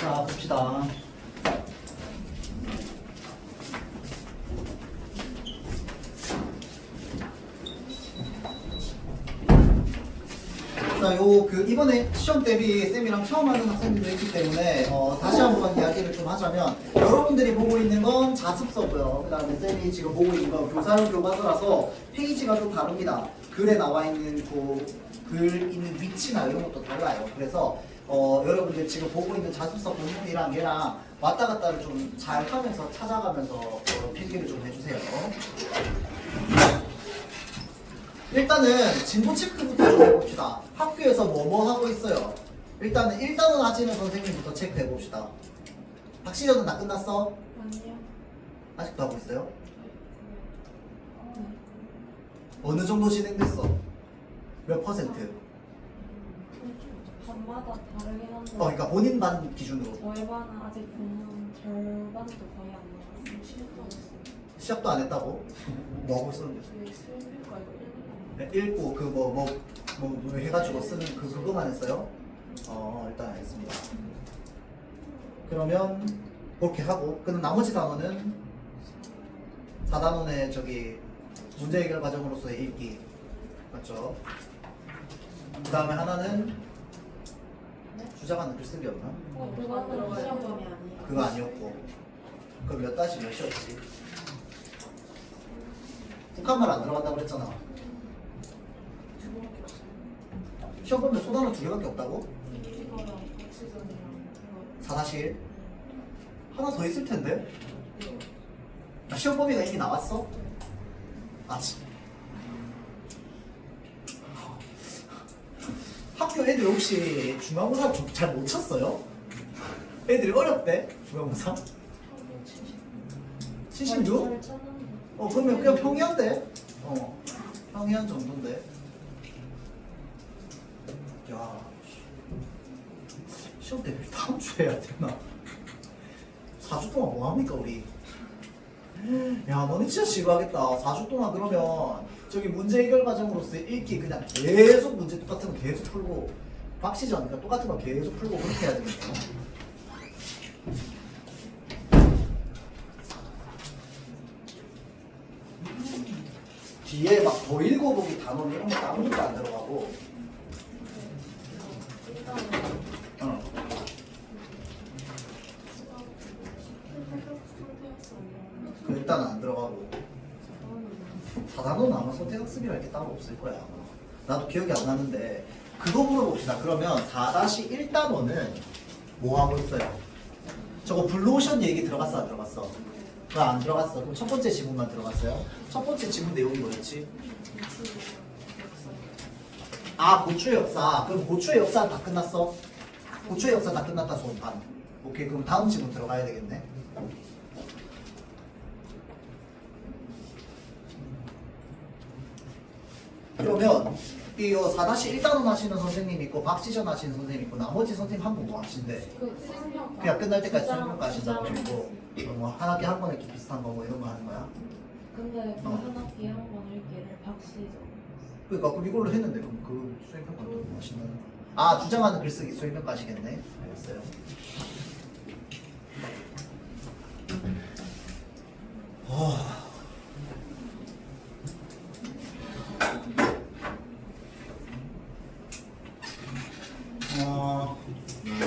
자, 봅시다. 자, 이번에 시험 대비 쌤이랑 처음 하는 학생들도 있기 때문에 다시 한번 이야기를 좀 하자면, 여러분들이 보고 있는 건 자습서고요. 그 다음에 쌤이 지금 보고 있는 건 교사용 교과서라서 페이지가 좀 다릅니다. 글에 나와 있는 글 있는 위치나 이런 것도 달라요. 그래서 여러분들 지금 보고 있는 자습서 본문이랑 얘랑 왔다 갔다를 좀 잘 하면서 찾아가면서 필기를 좀 해주세요. 일단은 진도 체크부터 좀 해봅시다. 학교에서 뭐뭐 하고 있어요. 일단은 1단원 하시는 선생님부터 체크해 봅시다. 박시전은 다 끝났어? 아니요. 아직도 하고 있어요? 어느 정도 진행됐어? 몇 퍼센트? 반마다 다르긴 한데 그러니까 본인 반 기준으로 저희 반은 아직 본문 절반도 거의 안 나왔어요. 시작도 안 했어요. 시작도 안 했다고? 뭐 하고 있었는데? 저희 수행평가 이거 네, 읽고 뭐 해가지고 쓰는 그거만 했어요? 일단 알겠습니다. 그러면 그렇게 하고, 그럼 나머지 단어는 4단원의 문제 해결 과정으로서의 읽기 맞죠? 그 다음에 하나는 주장하는 글쓰기였나? 그거는 시험범위 아니에요. 그거 아니었고, 그럼 몇 다시 몇이었지? 북한말 안 들어간다고 그랬잖아. 두 개밖에 없어요. 시험 보면 소단어 2개밖에 없다고? 이거랑 박시전이랑 이거 4-1 하나 더 있을 텐데? 시험 범위가 이미 나왔어? 학교 애들 혹시 중간고사 잘 못 쳤어요? 애들이 어렵대? 중간고사? 76? 잘 쳤는데. 그러면 그냥 평이한데? 평이한 정도인데? 야, 시험 대비 다음 주에 해야 되나? 4주 동안 뭐 합니까 우리? 야, 너네 진짜 지루하겠다. 4주 동안 그러면 문제 해결 과정으로서 읽기 그냥 계속 문제 똑같은 거 계속 풀고, 박시전 그러니까 똑같은 거 계속 풀고 그렇게 해야 되겠네요. 뒤에 막 더 읽어보기 단원 이런 거 아무것도 안 들어가고. 어. 일단은 안 들어가고. 4단원은 아마 선택학습이라 이렇게 따로 없을 거야. 나도 기억이 안 나는데 그거 물어봅시다. 그러면 4-1단원은 뭐 하고 있어요? 저거 블루오션 얘기 들어갔어 안 들어갔어? 그거 안 들어갔어. 그럼 첫 번째 지문만 들어갔어요? 첫 번째 지문 내용이 뭐였지? 고추의 역사. 그럼 고추의 역사는 다 끝났어? 고추의 역사 다 끝났다 손 반. 오케이, 그럼 다음 지문 들어가야 되겠네. 그러면 이 4-1단원 하시는 선생님 있고 박시전 하시는 선생님 있고 나머지 선생님 한 분 뭐 하신대? 그냥 끝날 때까지 수행평가 하신다고 했고, 뭐 한 학기 한 번에 이렇게 비슷한 거 뭐 이런 거 하는 거야? 근데 그 한 학기에 한 번 읽기를 박시전. 그러니까 그럼 이걸로 했는데 그럼 그 수행평가는 또 하신다는 거야? 주장하는 글쓰기 수행평가 하시겠네? 알겠어요.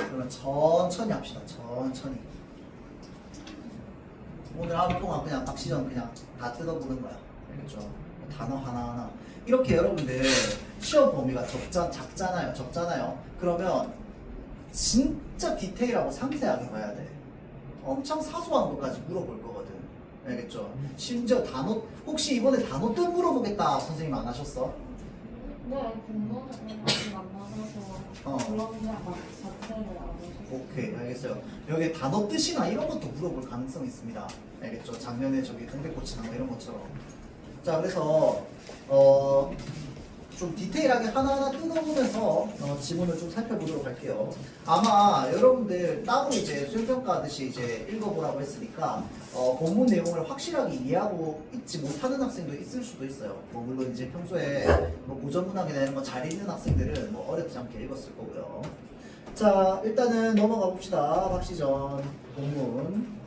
그러면 천천히 합시다. 천천히. 오늘 하루 동안 그냥 박시전 그냥 다 뜯어보는 거야. 알겠죠? 단어 하나하나. 이렇게 여러분들 시험 범위가 적잖아요. 그러면 진짜 디테일하고 상세하게 봐야 돼. 엄청 사소한 것까지 물어볼 거거든. 알겠죠? 심지어 단어, 혹시 이번에 단어 뜻 물어보겠다 선생님 안 하셨어? 네, 공부는 아직 안 나가서 그런 게 자체를 안 하셨어요. 오케이, 알겠어요. 여기 단어 뜻이나 이런 것도 물어볼 가능성이 있습니다. 알겠죠? 작년에 동백꽃이나 뭐 이런 것처럼. 자, 그래서 좀 디테일하게 하나하나 뜯어보면서 지문을 좀 살펴보도록 할게요. 아마 여러분들 따로 이제 수행평가 하듯이 이제 읽어보라고 했으니까 본문 내용을 확실하게 이해하고 있지 못하는 학생도 있을 수도 있어요. 뭐 물론 이제 평소에 뭐 고전 문학이나 이런 거 잘 읽는 학생들은 뭐 어렵지 않게 읽었을 거고요. 자, 일단은 넘어가 봅시다. 박시전 본문.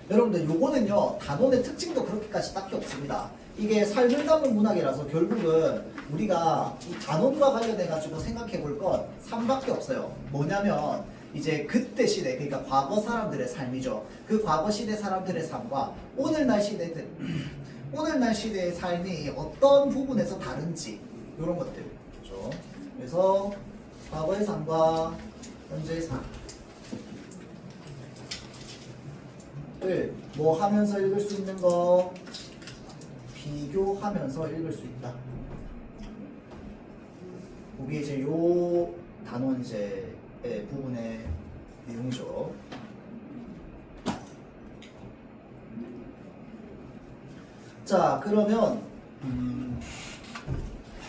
여러분들 요거는요 단원의 특징도 그렇게까지 딱히 없습니다. 이게 삶을 담은 문학이라서 결국은 우리가 이 단원과 관련해 가지고 생각해 볼 건 3밖에 없어요. 뭐냐면 이제 그때 시대, 그러니까 과거 사람들의 삶이죠. 그 과거 시대 사람들의 삶과 오늘날 시대들 오늘날 시대의 삶이 어떤 부분에서 다른지 이런 것들. 그렇죠? 그래서 과거의 삶과 현재의 삶을 뭐 하면서 읽을 수 있는 거 비교하면서 읽을 수 있다. 그게 이제 요 단원 이제 부분의 내용이죠. 자, 그러면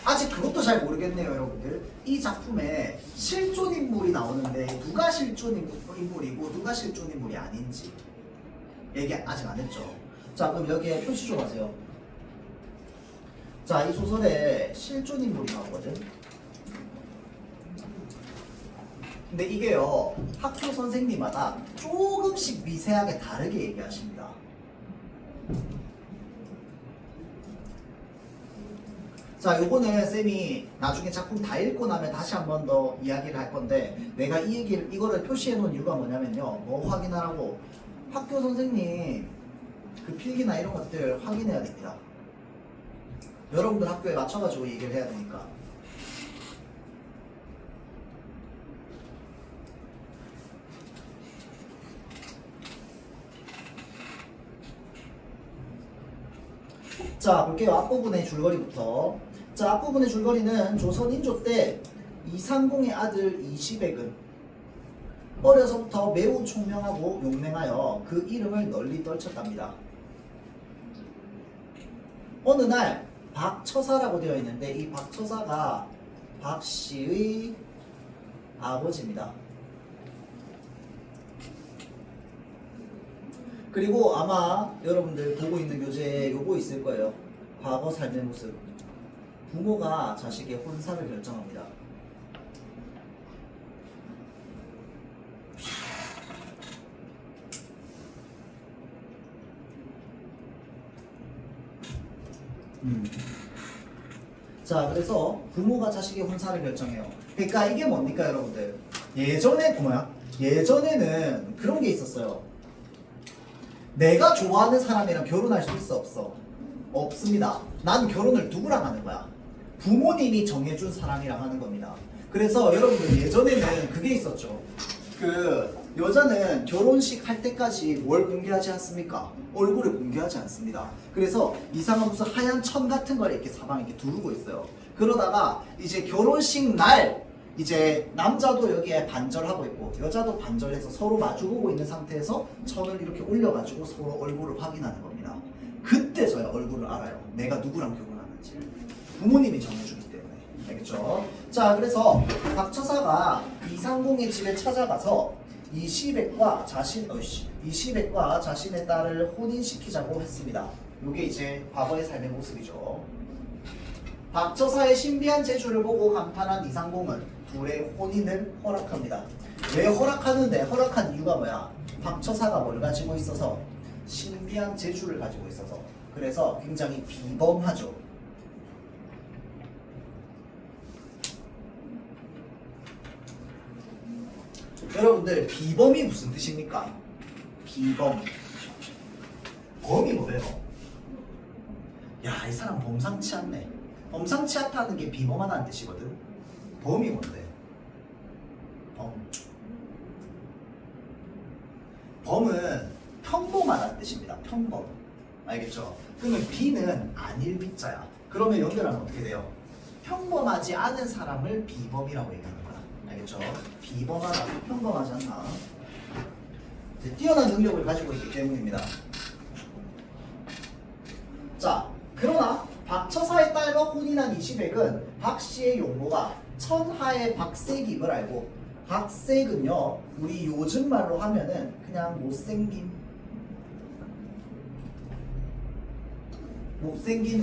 아직 그것도 잘 모르겠네요, 여러분들. 이 작품에 실존 인물이 나오는데 누가 실존 인물이고 누가 실존 인물이 아닌지 얘기 아직 안 했죠. 자, 그럼 여기에 표시 좀 하세요. 자, 이 소설에 실존 인물이 나오거든. 근데 이게요, 학교 선생님마다 조금씩 미세하게 다르게 얘기하십니다. 자, 요거는 쌤이 나중에 작품 다 읽고 나면 다시 한 번 더 이야기를 할 건데, 내가 이거를 표시해 놓은 이유가 뭐냐면요, 뭐 확인하라고, 학교 선생님 그 필기나 이런 것들 확인해야 됩니다. 여러분들 학교에 맞춰가지고 얘기를 해야 되니까. 자, 볼게요. 앞부분의 줄거리부터. 자, 앞부분의 줄거리는 조선 인조 때 이상공의 아들 이시백은 어려서부터 매우 총명하고 용맹하여 그 이름을 널리 떨쳤답니다. 어느 날 박처사라고 되어 있는데 이 박처사가 박씨의 아버지입니다. 그리고 아마 여러분들 보고 있는 교재에 요거 있을 거예요. 과거 삶의 모습. 부모가 자식의 혼사를 결정합니다. 자, 그래서 부모가 자식의 혼사를 결정해요. 그러니까 이게 뭡니까, 여러분들? 예전에는 그런 게 있었어요. 내가 좋아하는 사람이랑 결혼할 수 있어, 없어? 없습니다. 난 결혼을 누구랑 하는 거야? 부모님이 정해준 사람이랑 하는 겁니다. 그래서 여러분들 예전에는 그게 있었죠. 그 여자는 결혼식 할 때까지 뭘 공개하지 않습니까? 얼굴을 공개하지 않습니다. 그래서 이상한 무슨 하얀 천 같은 걸 이렇게 사방에 이렇게 두르고 있어요. 그러다가 이제 결혼식 날 이제 남자도 여기에 반절하고 있고 여자도 반절해서 서로 마주보고 있는 상태에서 천을 이렇게 올려가지고 서로 얼굴을 확인하는 겁니다. 그때서야 얼굴을 알아요. 내가 누구랑 결혼하는지. 부모님이 정해주기 때문에. 알겠죠? 자, 그래서 박처사가 이상공의 집에 찾아가서 이시백과 자신의 딸을 혼인시키자고 했습니다. 이게 이제 과거의 삶의 모습이죠. 박처사의 신비한 재주를 보고 감탄한 이상공은 둘의 혼인을 허락합니다. 왜 허락하는데? 허락한 이유가 뭐야? 박처사가 뭘 가지고 있어서? 신비한 재주를 가지고 있어서. 그래서 굉장히 비범하죠. 여러분들 비범이 무슨 뜻입니까? 비범. 범이 뭐예요? 야, 이 사람 범상치 않네. 범상치 않다는 게 비범하다는 뜻이거든. 범이 뭔데? 범은 평범하다는 뜻입니다. 평범. 알겠죠? 그러면 비는 아닐 비자야. 그러면 연결하면 어떻게 돼요? 평범하지 않은 사람을 비범이라고 얘기하는 거야. 알겠죠? 비범하다, 평범하지 않나. 뛰어난 능력을 가지고 있기 때문입니다. 자, 그러나 박처사의 딸과 혼인한 이시백은 박씨의 용모가 천하의 박색임을 알고, 박색은요 우리 요즘 말로 하면은 그냥 못생긴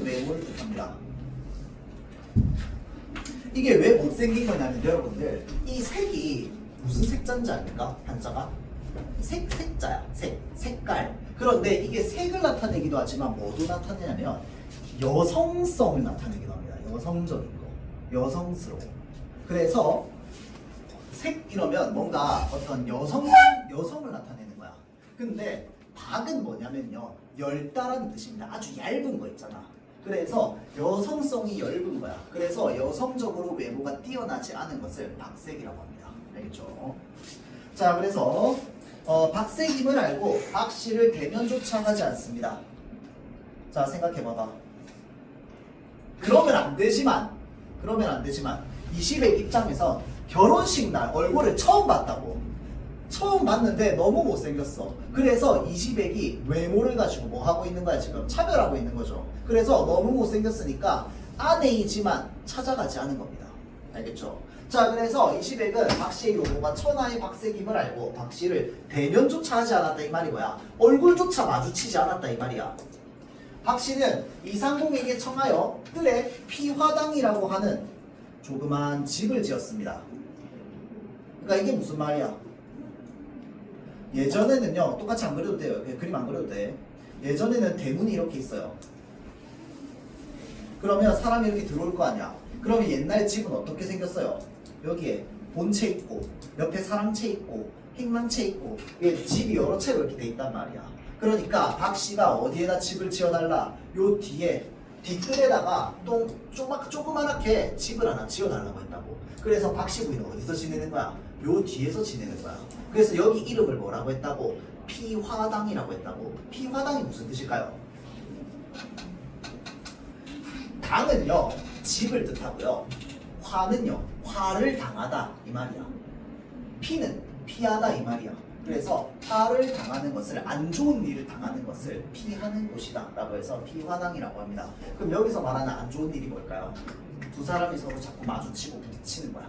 외모를 뜻합니다. 이게 왜 못생긴 거냐면 여러분들 이 색이 무슨 색자인지 아닙니까? 한자가 색자야. 색깔. 그런데 이게 색을 나타내기도 하지만 뭐도 나타내냐면 여성성을 나타내기도 합니다. 여성적인 거, 여성스러워. 그래서 색 이러면 뭔가 어떤 여성을 나타내는 거야. 근데 박은 뭐냐면요, 열다라는 뜻입니다. 아주 얇은 거 있잖아. 그래서 여성성이 얇은 거야. 그래서 여성적으로 외모가 뛰어나지 않은 것을 박색이라고 합니다. 알겠죠? 자, 그래서 박색임을 알고 박 씨를 대면조차 하지 않습니다. 자, 생각해봐봐. 그러면 안 되지만 20의 입장에서 결혼식 날 얼굴을 처음 봤다고. 처음 봤는데 너무 못생겼어. 그래서 20액이 외모를 가지고 뭐 하고 있는 거야? 지금 차별하고 있는 거죠. 그래서 너무 못생겼으니까 아내이지만 찾아가지 않은 겁니다. 알겠죠? 자, 그래서 20액은 박씨의 요모가 천하의 박색임을 알고 박씨를 대면조차 하지 않았다 이 말이 뭐야? 얼굴조차 마주치지 않았다 이 말이야. 박씨는 이상공에게 청하여 뜰에 피화당이라고 하는 조그만 집을 지었습니다. 그러니까 이게 무슨 말이야? 예전에는요, 똑같이 안 그려도 돼요. 그림 안 그려도 돼. 예전에는 대문이 이렇게 있어요. 그러면 사람이 이렇게 들어올 거 아니야. 그러면 옛날 집은 어떻게 생겼어요? 여기에 본체 있고, 옆에 사랑채 있고, 행랑채 있고, 이게 집이 여러 채로 이렇게 돼 있단 말이야. 그러니까 박 씨가 어디에다 집을 지어달라? 요 뒤에 뒷뜰에다가 조그만하게 집을 하나 지어달라고 했다고. 그래서 박 씨 부인은 어디서 지내는 거야? 요 뒤에서 지내는 거야. 그래서 여기 이름을 뭐라고 했다고? 피화당이라고 했다고. 피화당이 무슨 뜻일까요? 당은요, 집을 뜻하고요. 화는요, 화를 당하다 이 말이야. 피는 피하다 이 말이야. 그래서 화를 당하는 것을, 안 좋은 일을 당하는 것을 피하는 곳이다 라고 해서 피화당이라고 합니다. 그럼 여기서 말하는 안 좋은 일이 뭘까요? 두 사람이 서로 자꾸 마주치고 부딪히는 거야.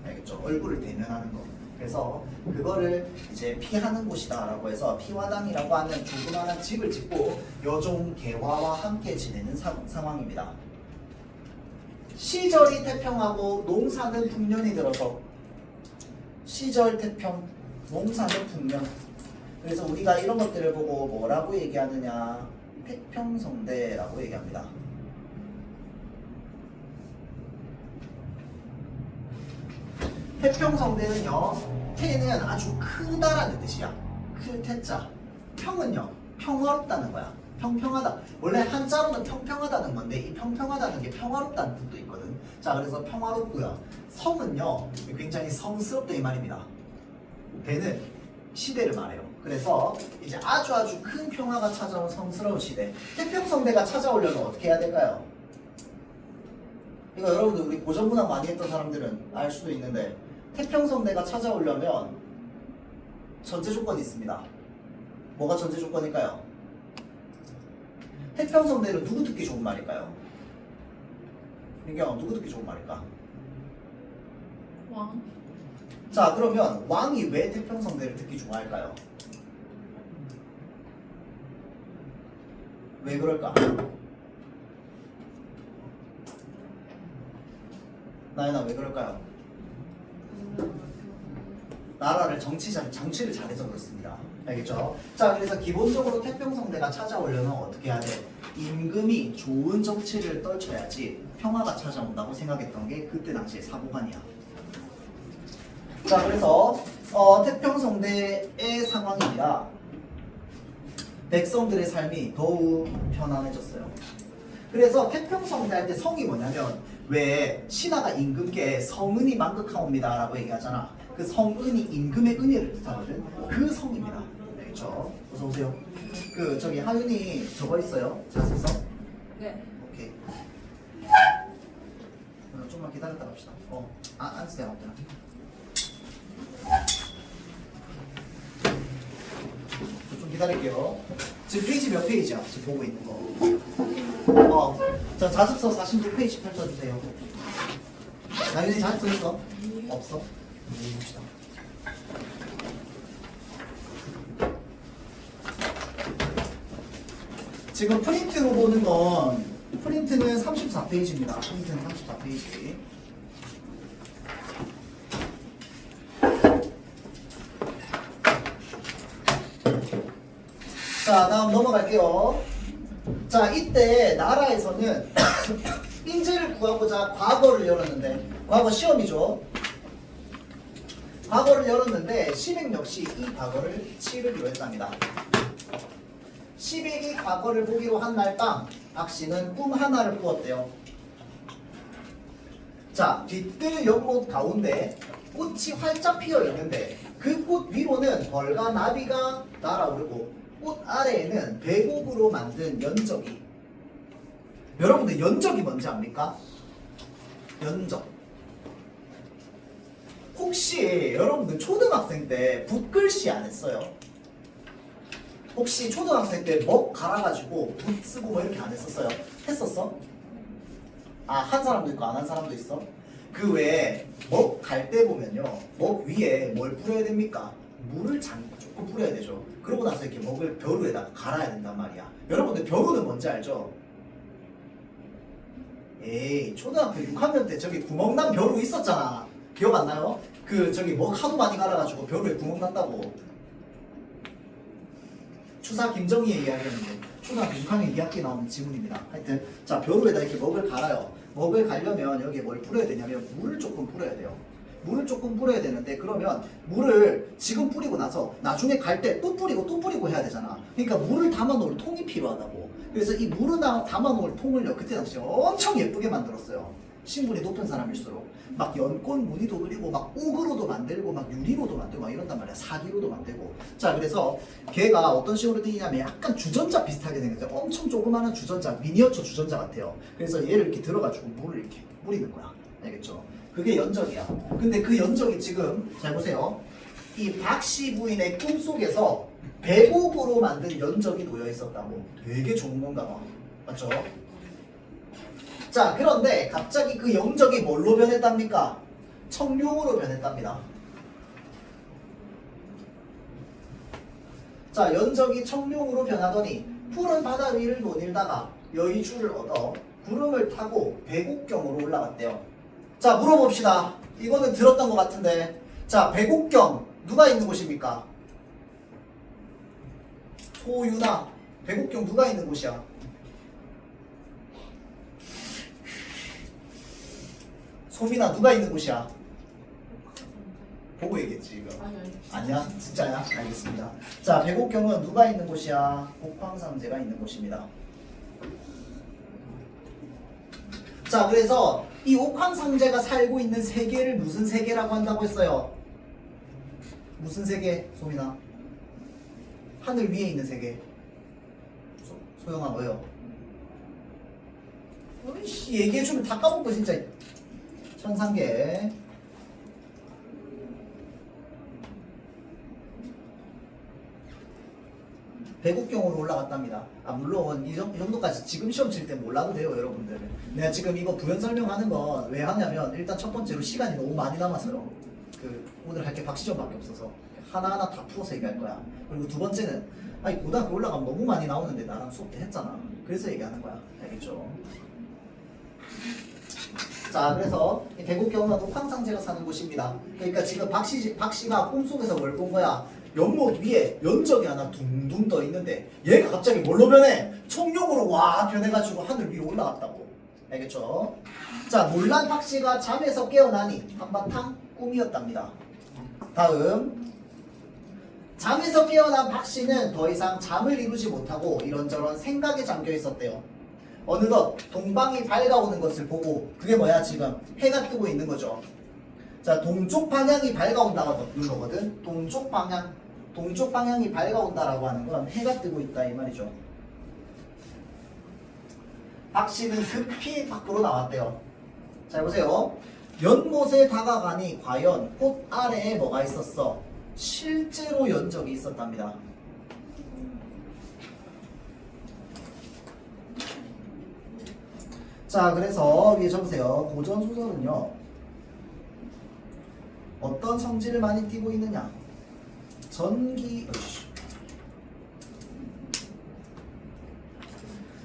알겠죠? 얼굴을 대면하는 거. 그래서 그거를 이제 피하는 곳이다 라고 해서 피화당이라고 하는 조그마한 집을 짓고 여종 개화와 함께 지내는 상황입니다. 시절이 태평하고 농사는 풍년이 들어서, 시절 태평, 농사는 풍년. 그래서 우리가 이런 것들을 보고 뭐라고 얘기하느냐? 태평성대라고 얘기합니다. 태평성대는요, 태는 아주 크다라는 뜻이야. 클 태자. 평은요, 평화롭다는 거야. 평평하다. 원래 한자로는 평평하다는 건데 이 평평하다는 게 평화롭다는 뜻도 있거든. 자, 그래서 평화롭고요. 성은요, 굉장히 성스럽다 이 말입니다. 배는 시대를 말해요. 그래서 이제 아주 큰 평화가 찾아온 성스러운 시대. 태평성대가 찾아오려면 어떻게 해야 될까요? 이거 여러분들 우리 고전문학 많이 했던 사람들은 알 수도 있는데, 태평성대가 찾아오려면 전제 조건이 있습니다. 뭐가 전제 조건일까요? 태평성대는 누구 듣기 좋은 말일까요? 민경, 누구 듣기 좋은 말일까? 왕. 자, 그러면 왕이 왜 태평성대를 듣기 좋아할까요? 왜 그럴까? 나연아, 왜 그럴까요? 나라를 정치를 잘해서 그렇습니다. 알겠죠? 자, 그래서 기본적으로 태평성대가 찾아오려면 어떻게 해야 돼? 임금이 좋은 정치를 떨쳐야지 평화가 찾아온다고 생각했던 게 그때 당시의 사고관이야. 자, 그래서 태평성대의 상황입니다. 백성들의 삶이 더욱 편안해졌어요. 그래서 태평성대 할 때 성이 뭐냐면, 왜 신하가 임금께 성은이 만극하옵니다 라고 얘기하잖아. 그 성은이 임금의 은혜를 뜻하거든. 그 성입니다. 알겠죠? 어서오세요. 저기 하윤이 저거 있어요? 자습성? 네. 오케이. 좀만 기다렸다 갑시다. 앉으세요. 아무튼. 좀 기다릴게요. 지금 페이지 몇 페이지야? 지금 보고 있는 거. 자, 자습서 46페이지 펼쳐주세요. 나윤이 자습서 있어? 없어? 봅시다. 지금 프린트로 보는 건, 프린트는 34페이지입니다. 프린트는 34페이지. 자, 다음 넘어갈게요. 자, 이때 나라에서는 인재를 구하고자 과거를 열었는데, 과거 시험이죠. 과거를 열었는데 시백 역시 이 과거를 치르기로 했답니다. 시백이 과거를 보기로 한 날 밤 박씨는 꿈 하나를 꾸었대요. 자, 뒤뜰 연못 가운데 꽃이 활짝 피어 있는데 그 꽃 위로는 벌과 나비가 날아오르고 꽃 아래에는 배곡으로 만든 연적이. 여러분들 연적이 뭔지 압니까? 연적. 혹시 여러분들 초등학생 때 붓글씨 안 했어요? 혹시 초등학생 때 먹 갈아가지고 붓 쓰고 뭐 이렇게 안 했었어요? 했었어? 아, 한 사람도 있고 안 한 사람도 있어? 그 외에 먹 갈 때 보면요, 먹 위에 뭘 뿌려야 됩니까? 물을 조금 뿌려야 되죠. 그러고 나서 이렇게 먹을 벼루에다가 갈아야 된단 말이야. 여러분들 벼루는 뭔지 알죠? 에이, 초등학교 6학년 때 저기 구멍난 벼루 있었잖아. 기억 안 나요? 그 저기 먹 하도 많이 갈아가지고 벼루에 구멍 났다고. 추사 김정희의 이야기였는데 초등학교 6학년 2학기에 나오는 지문입니다. 하여튼 자, 벼루에다 이렇게 먹을 갈아요. 먹을 갈려면 여기에 뭘 뿌려야 되냐면 물을 조금 뿌려야 돼요. 물을 조금 뿌려야 되는데 그러면 물을 지금 뿌리고 나서 나중에 갈 때 또 뿌리고 또 뿌리고 해야 되잖아. 그러니까 물을 담아놓을 통이 필요하다고. 그래서 이 물을 담아놓을 통을요, 그때 당시에 엄청 예쁘게 만들었어요. 신분이 높은 사람일수록 막 연꽃 무늬도 그리고 막 옥으로도 만들고 막 유리로도 만들고 막 이런단 말이야. 사기로도 만들고. 자, 그래서 걔가 어떤 식으로 되냐면 약간 주전자 비슷하게 생겼어요. 엄청 조그마한 주전자, 미니어처 주전자 같아요. 그래서 얘를 이렇게 들어가지고 물을 이렇게 뿌리는 거야. 알겠죠? 그게 연적이야. 근데 그 연적이 지금 잘 보세요. 이 박씨 부인의 꿈속에서 배곡으로 만든 연적이 놓여 있었다고. 되게 좋은 건가? 맞죠? 자, 그런데 갑자기 그 영적이 뭘로 변했답니까? 청룡으로 변했답니다. 자, 연적이 청룡으로 변하더니 푸른 바다 위를 논일다가 여의주를 얻어 구름을 타고 배곡경으로 올라갔대요. 자, 물어봅시다. 이거는 들었던 것 같은데. 자, 배곡경 누가 있는 곳입니까? 소유나. 배곡경 누가 있는 곳이야? 소민아, 누가 있는 곳이야? 보고 얘기했지 이거. 아니야? 진짜야? 알겠습니다. 자, 배곡경은 누가 있는 곳이야? 옥황상제가 있는 곳입니다. 자, 그래서 이 옥황상제가 살고 있는 세계를 무슨 세계라고 한다고 했어요? 무슨 세계, 소민아? 하늘 위에 있는 세계. 소영아, 뭐요? 어이씨, 얘기해주면 다 까먹고 진짜. 천상계. 배곡경으로 올라갔답니다. 아, 물론 이 정도까지 지금 시험 칠 때 몰라도 돼요, 여러분들. 내가 지금 이거 부연 설명하는 건 왜 하냐면 일단 첫 번째로 시간이 너무 많이 남았어요. 오늘 할 게 박시점밖에 없어서 하나하나 다 풀어서 얘기할 거야. 그리고 두 번째는 아니 고등학교 올라가면 너무 많이 나오는데 나랑 수업 때 했잖아. 그래서 얘기하는 거야. 알겠죠? 자, 그래서 이 배곡경은 옥황상제가 사는 곳입니다. 그러니까 지금 박씨가 꿈속에서 뭘 본 거야? 연못 위에 연적이 하나 둥둥 떠 있는데 얘가 갑자기 뭘로 변해? 청룡으로 와 변해가지고 하늘 위로 올라갔다고. 알겠죠? 자, 놀란 박씨가 잠에서 깨어나니 한바탕 꿈이었답니다. 다음, 잠에서 깨어난 박씨는 더 이상 잠을 이루지 못하고 이런저런 생각에 잠겨 있었대요. 어느덧 동방이 밝아오는 것을 보고, 그게 뭐야? 지금 해가 뜨고 있는 거죠. 자, 동쪽 방향이 밝아온다고 하는 거거든. 동쪽 방향이 밝아온다라고 하는 건 해가 뜨고 있다 이 말이죠. 박씨는 급히 밖으로 나왔대요. 잘 보세요. 연못에 다가가니 과연 꽃 아래에 뭐가 있었어? 실제로 연적이 있었답니다. 자, 그래서 위에 적으세요. 고전소설은요, 어떤 성질을 많이 띠고 있느냐?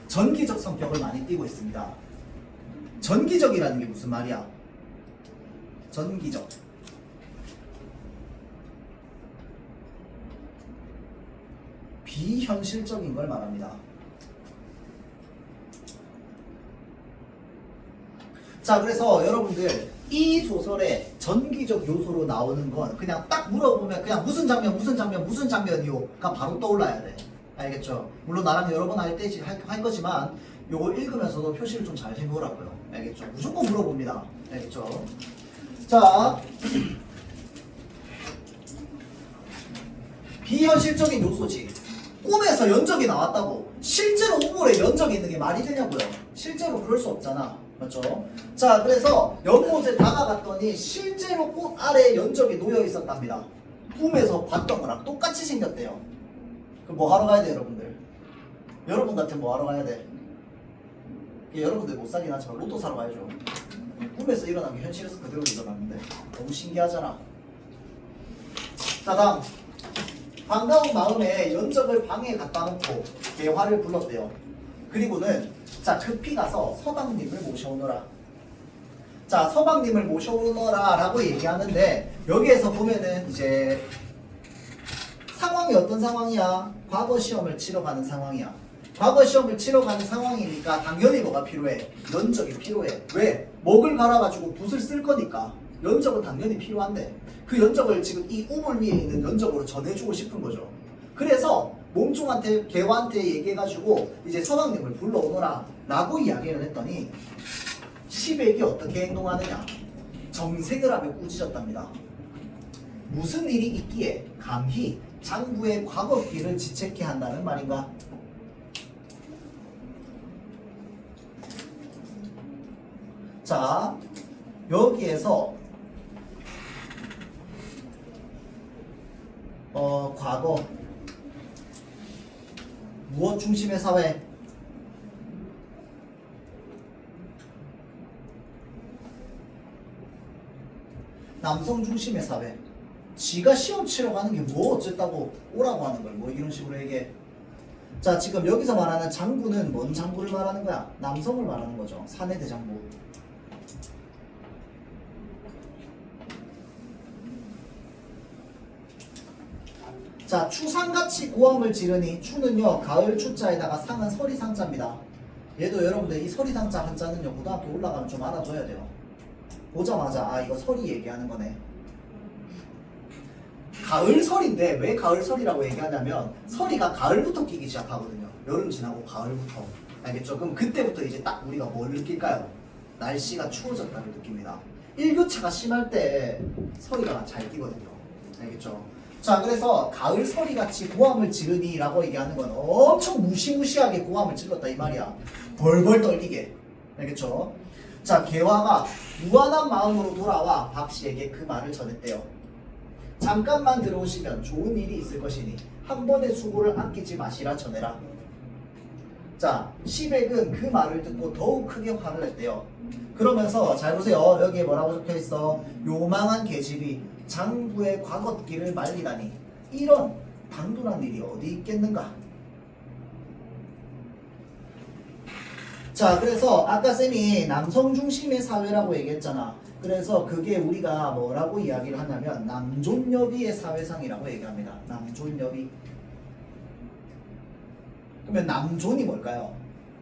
전기적 성격을 많이 띠고 있습니다. 전기적이라는 게 무슨 말이야? 전기적. 비현실적인 걸 말합니다. 자, 그래서 여러분들 이 소설의 전기적 요소로 나오는 건 그냥 딱 물어보면 그냥 무슨 장면 무슨 장면 무슨 장면이요가 바로 떠올라야 돼. 알겠죠? 물론 나랑 여러 번 할 거지만 요거 읽으면서도 표시를 좀 잘 해보라고요. 알겠죠? 무조건 물어봅니다. 알겠죠? 자, 비현실적인 요소지. 꿈에서 연적이 나왔다고 실제로 우물에 연적이 있는 게 말이 되냐고요. 실제로 그럴 수 없잖아. 맞죠? 자, 그래서 연못에 다가갔더니 실제로 꽃 아래에 연적이 놓여 있었답니다. 꿈에서 봤던 거랑 똑같이 생겼대요. 그럼 뭐 하러 가야 돼, 여러분들? 여러분 같으면 뭐 하러 가야 돼? 여러분들 못 사긴 하지만 로또 사러 가야죠. 꿈에서 일어난 게 현실에서 그대로 일어났는데 너무 신기하잖아. 자, 다음. 반가운 마음에 연적을 방에 갖다 놓고 개화를 불렀대요. 그리고는 자, 급히 가서 서방님을 모셔오너라. 자, 서방님을 모셔오너라 라고 얘기하는데 여기에서 보면은 이제 상황이 어떤 상황이야? 과거 시험을 치러 가는 상황이야. 과거 시험을 치러 가는 상황이니까 당연히 뭐가 필요해? 연적이 필요해. 왜? 먹을 갈아가지고 붓을 쓸 거니까 연적은 당연히 필요한데 그 연적을 지금 이 우물 위에 있는 연적으로 전해주고 싶은 거죠. 그래서 몸종한테 개화한테 얘기해가지고 이제 서방님을 불러오너라 라고 이야기를 했더니 시백이 어떻게 행동하느냐? 정색을 하며 꾸짖었답니다. 무슨 일이 있기에 감히 장부의 과거기를 지책해 한다는 말인가? 자, 여기에서 과거 무엇 중심의 사회? 남성 중심의 사회. 지가 시험 치러 가는 게 뭐 어쨌다고 오라고 하는 걸 뭐 이런 식으로 얘기해. 자, 지금 여기서 말하는 장부는 뭔 장부를 말하는 거야? 남성을 말하는 거죠. 사내 대장부. 자, 추상같이 고함을 지르니 추는요 가을 추자에다가 상은 서리상자입니다. 얘도 여러분들 이 서리상자 한자는요 고등학교 올라가면 좀 알아줘야 돼요. 보자마자 아 이거 서리 얘기하는 거네. 가을설인데 왜 가을설이라고 얘기하냐면 서리가 가을부터 끼기 시작하거든요. 여름 지나고 가을부터. 알겠죠? 그럼 그때부터 이제 딱 우리가 뭘 느낄까요? 날씨가 추워졌다를 느낍니다. 일교차가 심할 때 서리가 잘 끼거든요. 알겠죠? 자, 그래서 가을서리 같이 고함을 지르니 라고 얘기하는 건 엄청 무시무시하게 고함을 질렀다 이 말이야. 벌벌 떨리게. 알겠죠? 자, 개화가 무한한 마음으로 돌아와 박씨에게 그 말을 전했대요. 잠깐만 들어오시면 좋은 일이 있을 것이니 한 번의 수고를 아끼지 마시라 전해라. 자, 시백은 그 말을 듣고 더욱 크게 화를 냈대요. 그러면서 잘 보세요. 여기에 뭐라고 적혀있어? 요망한 계집이 장부의 과거기를 말리다니 이런 당돌한 일이 어디 있겠는가. 자, 그래서 아까 쌤이 남성 중심의 사회라고 얘기했잖아. 그래서 그게 우리가 뭐라고 이야기를 하냐면 남존여비의 사회상이라고 얘기합니다. 남존여비. 그러면 남존이 뭘까요?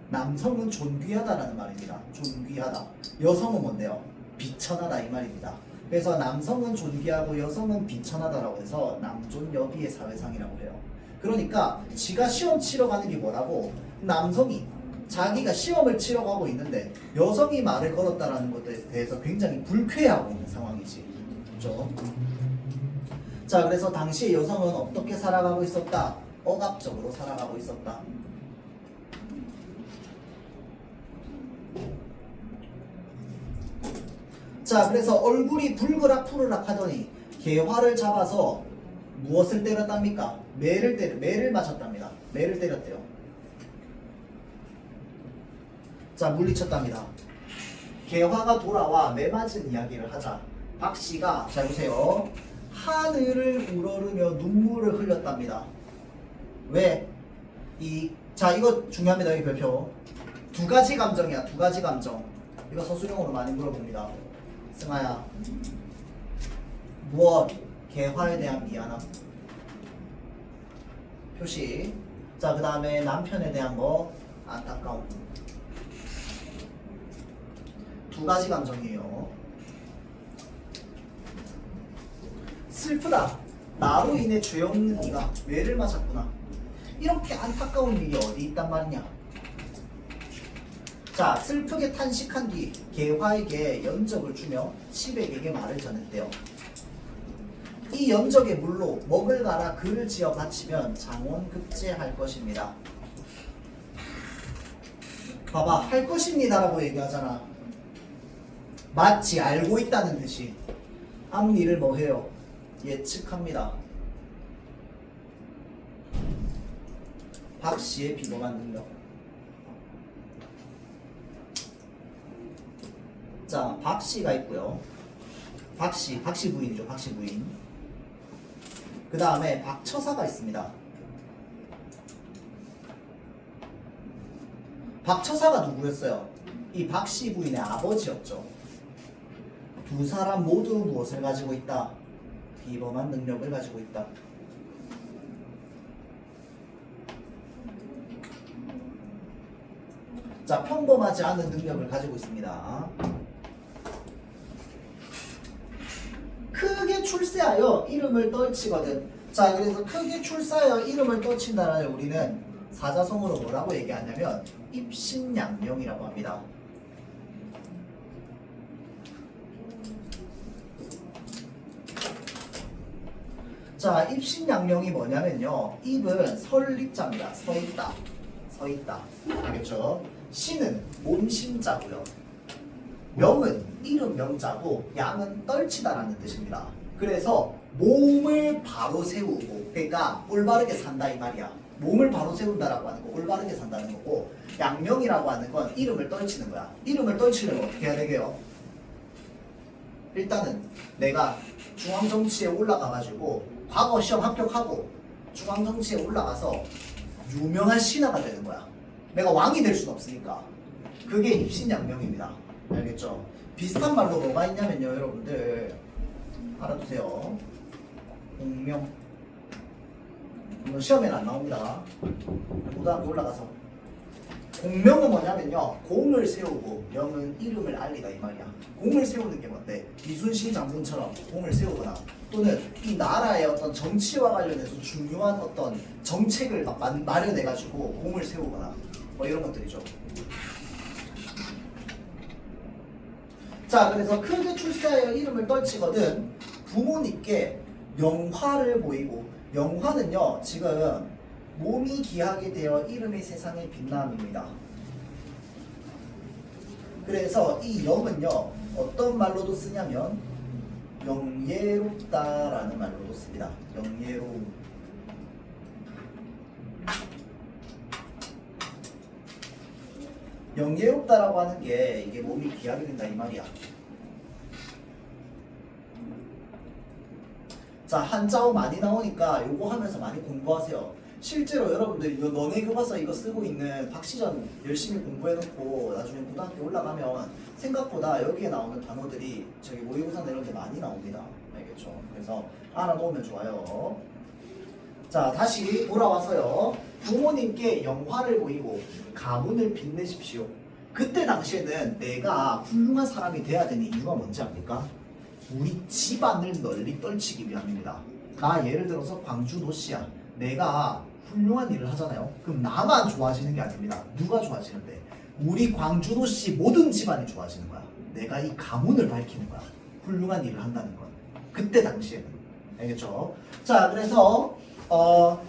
남성은 존귀하다라는 말입니다. 존귀하다. 여성은 뭔데요? 비천하다 이 말입니다. 그래서 남성은 존귀하고 여성은 비천하다라고 해서 남존여비의 사회상이라고 해요. 그러니까 지가 시험 치러 가는 게 뭐라고? 남성이 자기가 시험을 치러 가고 있는데 여성이 말을 걸었다라는 것에 대해서 굉장히 불쾌해하고 있는 상황이지. 그렇죠? 자, 그래서 당시 여성은 어떻게 살아가고 있었다? 억압적으로 살아가고 있었다. 자, 그래서 얼굴이 붉으락 푸르락 하더니 개화를 잡아서 무엇을 때렸답니까? 매를 맞았답니다. 매를 때렸대요. 자, 물리쳤답니다. 개화가 돌아와 매 맞은 이야기를 하자 박씨가 자 보세요. 하늘을 우러르며 눈물을 흘렸답니다. 왜? 자, 이거 중요합니다. 여기 별표. 두 가지 감정이야. 두 가지 감정. 이거 서술형으로 많이 물어봅니다. 승아야, 무엇? 개화에 대한 미안함. 표시. 자, 그 다음에 남편에 대한 거 안타까움. 두 가지 감정이에요. 슬프다. 나로 인해 죄 없는 이가 매를 맞았구나. 이렇게 안타까운 일이 어디 있단 말이냐. 자, 슬프게 탄식한 뒤 개화에게 연적을 주며 시백에게 말을 전했대요. 이 연적의 물로 먹을 갈아 그를 지어 바치면 장원급제할 것입니다. 봐봐, 할 것입니다라고 얘기하잖아. 마치 알고 있다는 듯이 앞일을 뭐 해요? 예측합니다. 박 씨의 비범한 능력. 자, 박 씨가 있고요. 박 씨 부인이죠. 박 씨 부인. 그 다음에 박 처사가 있습니다. 박 처사가 누구였어요? 이 박 씨 부인의 아버지였죠. 두 사람 모두 무엇을 가지고 있다? 비범한 능력을 가지고 있다. 자, 평범하지 않은 능력을 가지고 있습니다. 크게 출세하여 이름을 떨치거든. 자, 그래서 크게 출세하여 이름을 떨친다라는 우리는 사자성어로 뭐라고 얘기하냐면 입신양명이라고 합니다. 자, 입신양명이 뭐냐면요. 입은 설립자입니다. 서있다. 서있다. 알겠죠? 신은 몸신자고요. 명은 이름 명자고 양은 떨치다라는 뜻입니다. 그래서 몸을 바로 세우고, 그러니까 올바르게 산다 이 말이야. 몸을 바로 세운다라고 하는 거 올바르게 산다는 거고, 양명이라고 하는 건 이름을 떨치는 거야. 이름을 떨치려면 어떻게 해야 되게요? 일단은 내가 중앙정치에 올라가가지고 과거 시험 합격하고 중앙정치에 올라가서 유명한 신하가 되는 거야. 내가 왕이 될 수는 없으니까. 그게 입신양명입니다. 알겠죠? 비슷한 말로 뭐가 있냐면요, 여러분들 알아두세요. 공명. 이건 시험에는 안 나옵니다. 고등학교 올라가서. 공명은 뭐냐면요, 공을 세우고 명은 이름을 알리다 이 말이야. 공을 세우는 게 뭔데? 이순신 장군처럼 공을 세우거나, 또는 이 나라의 어떤 정치와 관련해서 중요한 어떤 정책을 막 마련해가지고 공을 세우거나 뭐 이런 것들이죠. 자, 그래서 크게 출세하여 이름을 떨치거든 부모님께 영화를 보이고, 영화는요 지금 몸이 기하게 되어 이름의 세상에 빛남입니다. 그래서 이 영은요 어떤 말로도 쓰냐면 영예롭다라는 말로도 씁니다. 영예로움. 영예롭다라고 하는 게 이게 몸이 귀하게 된다 이 말이야. 자, 한자어 많이 나오니까 요거 하면서 많이 공부하세요. 실제로 여러분들 이거 너네 교과서 이거 쓰고 있는 박시전 열심히 공부해놓고 나중에 고등학교 올라가면 생각보다 여기에 나오는 단어들이 저기 모의고사나 이런 데 많이 나옵니다. 알겠죠? 그래서 알아놓으면 좋아요. 자, 다시 돌아와서요. 부모님께 영화를 보이고 가문을 빛내십시오. 그때 당시에는 내가 훌륭한 사람이 돼야 되는 이유가 뭔지 압니까? 우리 집안을 널리 떨치기 위함입니다. 나 예를 들어서 광주 도시야. 내가 훌륭한 일을 하잖아요. 그럼 나만 좋아지는 게 아닙니다. 누가 좋아지는데? 우리 광주도시 모든 집안이 좋아지는 거야. 내가 이 가문을 밝히는 거야. 훌륭한 일을 한다는 건. 그때 당시에는. 알겠죠? 자, 그래서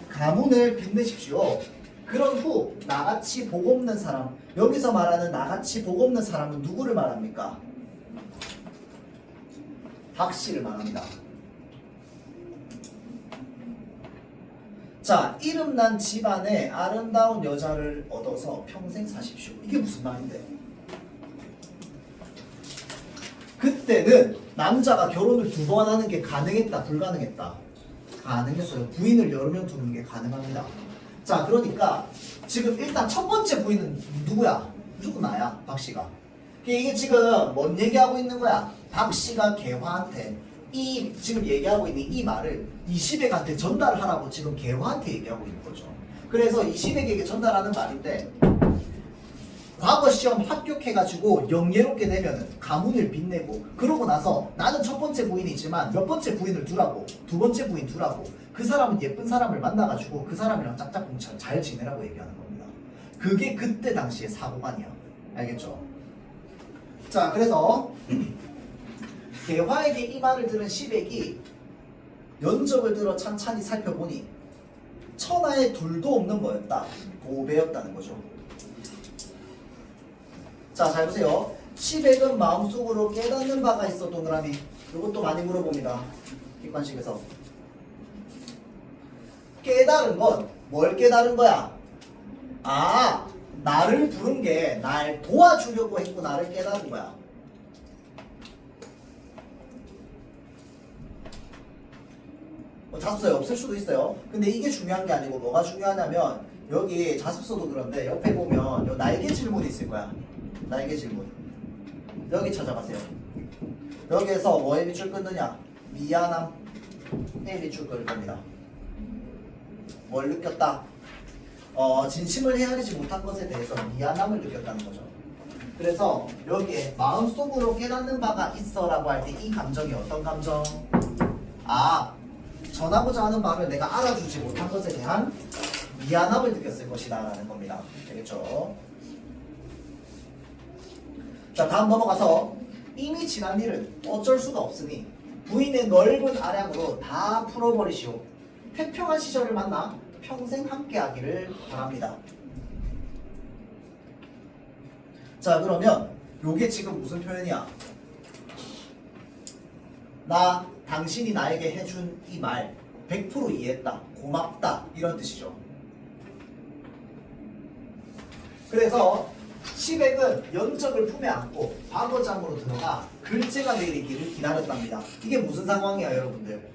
가문을 빛내십시오. 그런 후 나같이 복 없는 사람, 여기서 말하는 나같이 복 없는 사람은 누구를 말합니까? 박 씨를 말합니다. 자, 이름난 집안에 아름다운 여자를 얻어서 평생 사십시오. 이게 무슨 말인데? 그때는 남자가 결혼을 2번 하는 게 가능했다, 불가능했다? 가능했어요. 부인을 여러 명 두는 게 가능합니다. 자, 그러니까 지금 일단 첫 번째 부인은 누구야? 무조건 나야, 박 씨가. 이게 지금 뭔 얘기하고 있는 거야? 박 씨가 개화한테 이 지금 얘기하고 있는 이 말을 이시백한테 전달하라고 지금 개화한테 얘기하고 있는 거죠. 그래서 이 시백에게 전달하는 말인데 과거 시험 합격해가지고 영예롭게 되면은 가문을 빛내고 그러고 나서 나는 첫 번째 부인이지만 몇 번째 부인을 두라고 두 번째 부인 두라고 그 사람은 예쁜 사람을 만나가지고 그 사람이랑 짝짝꿍처럼 잘 지내라고 얘기하는 겁니다. 그게 그때 당시의 사고관이야. 알겠죠? 자 그래서 대화에게 이 말을 들은 시백이 연적을 들어 찬찬히 살펴보니 천하에 둘도 없는 거였다. 도배였다는 거죠. 자, 잘 보세요. 시백은 마음속으로 깨닫는 바가 있어. 동그라미. 이것도 많이 물어봅니다. 객관식에서. 깨달은 건 뭘 깨달은 거야? 아, 나를 부른 게 날 도와주려고 했고 나를 깨달은 거야. 자습서에 없을 수도 있어요. 근데 이게 중요한 게 아니고 뭐가 중요하냐면 여기 자습서도 그런데 옆에 보면 요 날개 질문이 있을 거야. 날개 질문. 여기 찾아가세요. 여기에서 뭐에 밑줄 끊느냐? 미안함에 밑줄 끊을 겁니다. 뭘 느꼈다? 진심을 헤아리지 못한 것에 대해서 미안함을 느꼈다는 거죠. 그래서 여기에 마음속으로 깨닫는 바가 있어라고 할 때 이 감정이 어떤 감정? 아, 전하고자 하는 바를 내가 알아주지 못한 것에 대한 미안함을 느꼈을 것이다 라는 겁니다. 되겠죠? 자, 다음 넘어가서 이미 지난 일은 어쩔 수가 없으니 부인의 넓은 아량으로 다 풀어버리시오. 태평한 시절을 만나 평생 함께하기를 바랍니다. 자, 그러면 요게 지금 무슨 표현이야? 나 당신이 나에게 해준 이 말 100% 이해했다. 고맙다. 이런 뜻이죠. 그래서 시백은 연적을 품에 안고 과거장으로 들어가 글재가 내리기를 기다렸답니다. 이게 무슨 상황이야 여러분들?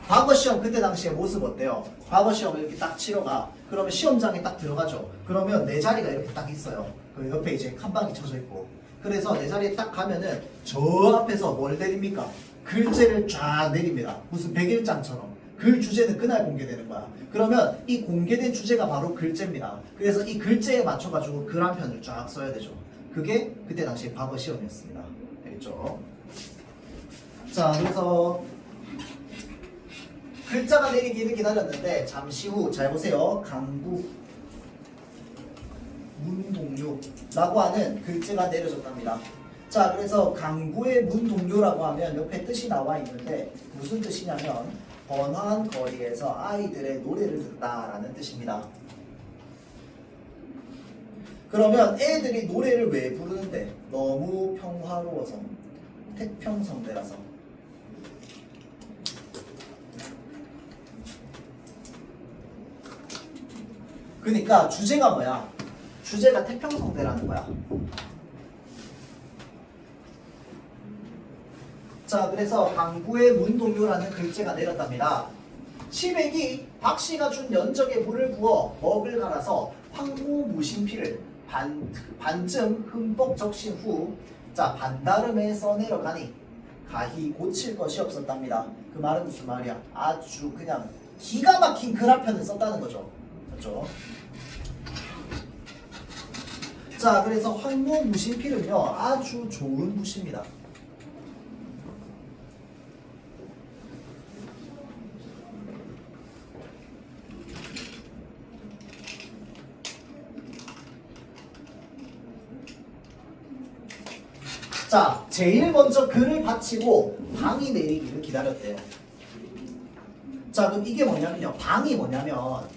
과거 시험 그때 당시의 모습 어때요? 과거 시험을 이렇게 딱 치러 가. 그러면 시험장에 딱 들어가죠. 그러면 내 자리가 이렇게 딱 있어요. 그 옆에 이제 칸방이 쳐져 있고. 그래서 내 자리에 딱 가면은 저 앞에서 뭘 내립니까? 글재를 쫙 내립니다. 무슨 백일장처럼. 글 주제는 그날 공개되는 거야. 그러면 이 공개된 주제가 바로 글재입니다. 그래서 이 글재에 맞춰가지고 글 한 편을 쫙 써야 되죠. 그게 그때 당시 과거 시험이었습니다. 알겠죠? 자, 그래서 글자가 내리기를 기다렸는데 잠시 후 잘 보세요. 강구 문동요라고 하는 글자가 내려졌답니다. 자, 그래서 강구의 문동요라고 하면 옆에 뜻이 나와 있는데 무슨 뜻이냐면 번화한 거리에서 아이들의 노래를 듣다라는 뜻입니다. 그러면 애들이 노래를 왜 부르는데? 너무 평화로워서, 태평성대라서. 그러니까 주제가 뭐야? 주제가 태평성대라는 거야. 자, 그래서 강구의 문동요라는 글자가 내렸답니다. 시백이 박씨가 준 연적에 물을 부어 먹을 갈아서 황무무신피를 반쯤 흠뻑 적신 후, 자, 반다름에 써내려가니 가히 고칠 것이 없었답니다. 그 말은 무슨 말이야? 아주 그냥 기가 막힌 글 한 편을 썼다는 거죠. 그렇죠? 자, 그래서 황무무신필은요 아주 좋은 붓입니다. 자, 제일 먼저 글을 받치고 방이 내리기를 기다렸대요. 자, 그럼 이게 뭐냐면요. 방이 뭐냐면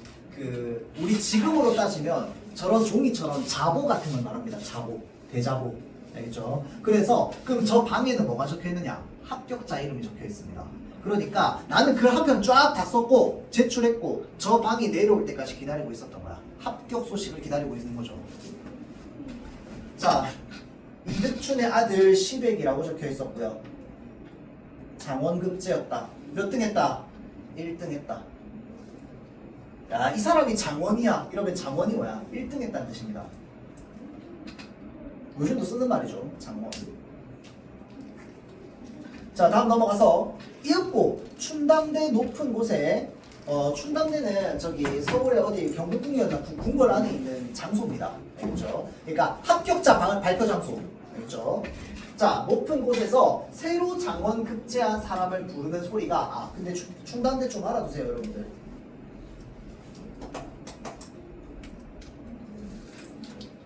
우리 지금으로 따지면 저런 종이처럼 자보 같은 걸 말합니다. 자보, 대자보. 알겠죠? 그래서 그럼 저 방에는 뭐가 적혀 있느냐? 합격자 이름이 적혀 있습니다. 그러니까 나는 글 한 편 쫙 다 썼고 제출했고 저 방이 내려올 때까지 기다리고 있었던 거야. 합격 소식을 기다리고 있는 거죠. 자, 이득춘의 아들 시백이라고 적혀 있었고요. 장원급제였다. 몇 등 했다? 1등 했다. 야, 이 사람이 장원이야. 이러면 장원이 뭐야? 1등 했다는 뜻입니다. 요즘도 쓰는 말이죠. 장원. 자, 다음 넘어가서 이윽고 춘담대 높은 곳에 춘당대는 저기 서울의 어디 경복궁이었나 궁궐 안에 있는 장소입니다. 알겠죠? 그러니까 합격자 발표 장소. 알겠죠? 자, 높은 곳에서 새로 장원 급제한 사람을 부르는 소리가 근데 춘당대 좀 알아두세요, 여러분들.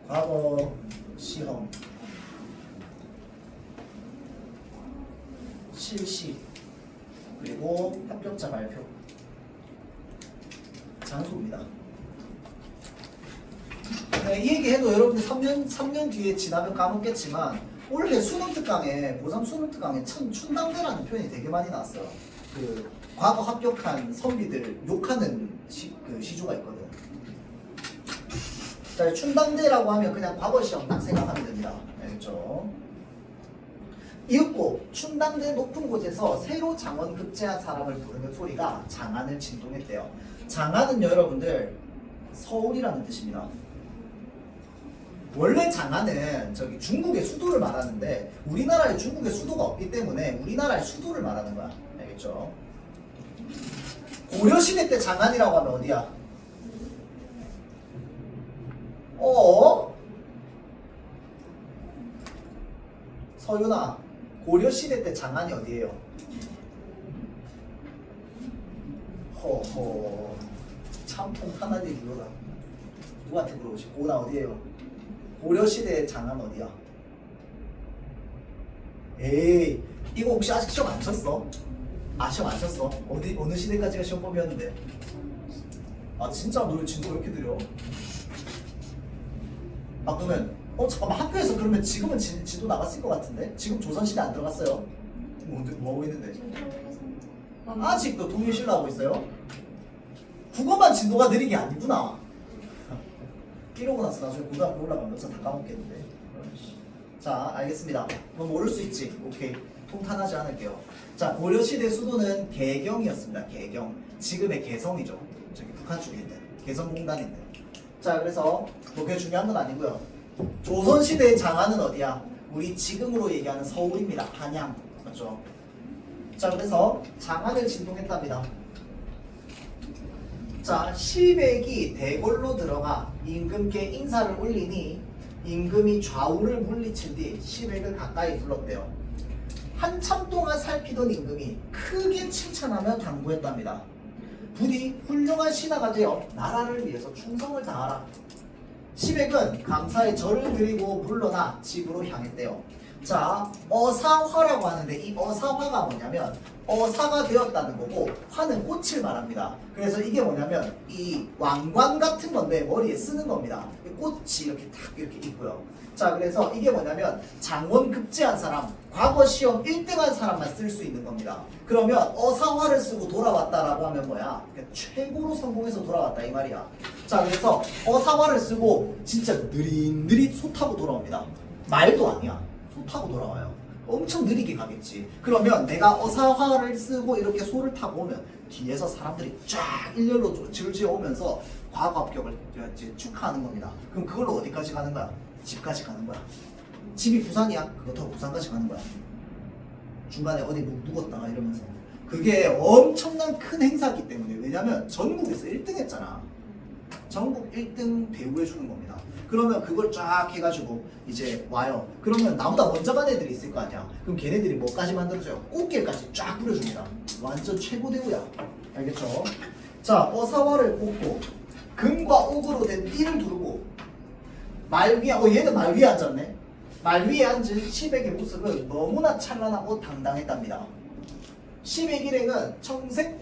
과거 시험 실시 그리고 합격자 발표 장소입니다. 네, 이 얘기 해도 여러분들 3년 뒤에 지나면 까먹겠지만 올해 수능 특강에 고3 수능 특강에 춘당대라는 표현이 되게 많이 나왔어요. 그 과거 합격한 선비들 욕하는 시조가 있거든. 자, 춘당대라고 하면 그냥 과거 시험 딱 생각하면 됩니다. 알겠죠? 이윽고 춘당대 높은 곳에서 새로 장원 급제한 사람을 부르는 소리가 장안을 진동했대요. 장안은요, 여러분들 서울이라는 뜻입니다. 원래 장안은 저기 중국의 수도를 말하는데 우리나라에 중국의 수도가 없기 때문에 우리나라의 수도를 말하는 거야. 알겠죠? 고려시대 때 장안이라고 하면 어디야? 서윤아, 고려시대 때 장안이 어디예요? 허허, 참 통탄한 얘기구나. 누구한테 물어보지? 고나 어디예요? 고려시대 장안 어디야? 에이, 이거 혹시 아직 시험 안 쳤어? 시험 안 쳤어? 어느 시대까지가 시험범위였는데? 진짜 너 진도 왜 이렇게 느려? 그러면 잠깐만, 학교에서 그러면 지금은 지도 나갔을 것 같은데? 지금 조선시대 안 들어갔어요? 뭐 하고 있는데? 아직도 통일실로 하고 있어요? 국어만 진도가 느린 게 아니구나. 이러고 나서 나중에 고등학교 올라가면서 다 까먹겠는데. 자, 알겠습니다. 너 모를 수 있지? 오케이. 통탄하지 않을게요. 자, 고려시대 수도는 개경이었습니다. 개경. 지금의 개성이죠. 저기 북한 쪽에 있는 개성공단인데. 자, 그래서 그게 중요한 건 아니고요. 조선시대의 장안은 어디야? 우리 지금으로 얘기하는 서울입니다. 한양. 맞죠? 자, 그래서 장안을 진동했답니다. 자, 시백이 대궐로 들어가 임금께 인사를 올리니 임금이 좌우를 물리친 뒤 시백을 가까이 불렀대요. 한참 동안 살피던 임금이 크게 칭찬하며 당부했답니다. 부디 훌륭한 신하가 되어 나라를 위해서 충성을 다하라. 시백은 감사의 절을 드리고 물러나 집으로 향했대요. 자, 어사화라고 하는데 이 어사화가 뭐냐면 어사가 되었다는 거고 화는 꽃을 말합니다. 그래서 이게 뭐냐면 이 왕관 같은 건데 머리에 쓰는 겁니다. 꽃이 이렇게 탁 이렇게 있고요. 자, 그래서 이게 뭐냐면 장원 급제한 사람, 과거 시험 1등한 사람만 쓸 수 있는 겁니다. 그러면 어사화를 쓰고 돌아왔다라고 하면 뭐야? 최고로 성공해서 돌아왔다 이 말이야. 자, 그래서 어사화를 쓰고 진짜 느릿느릿 소 타고 돌아옵니다. 말도 아니야. 소 타고 돌아와요. 엄청 느리게 가겠지. 그러면 내가 어사화를 쓰고 이렇게 소를 타고 오면 뒤에서 사람들이 쫙 일렬로 줄지어 오면서 과거 합격을 축하하는 겁니다. 그럼 그걸로 어디까지 가는 거야? 집까지 가는 거야. 집이 부산이야? 그거 더 부산까지 가는 거야. 중간에 어디 묵었다가 이러면서. 그게 엄청난 큰 행사이기 때문에. 왜냐면 전국에서 1등 했잖아. 전국 1등 배우해주는 겁니다. 그러면 그걸 쫙 해가지고 이제 와요. 그러면 나보다 먼저 간 애들이 있을 거 아니야. 그럼 걔네들이 뭐까지 만들어줘요? 꽃길까지 쫙 뿌려줍니다. 완전 최고 대우야. 알겠죠? 자, 어사화를 뽑고 금과 옥으로 된 띠를 두르고 말 위에, 얘는 말 위에 앉았네. 말 위에 앉은 시백의 모습은 너무나 찬란하고 당당했답니다. 시백 일행은 청색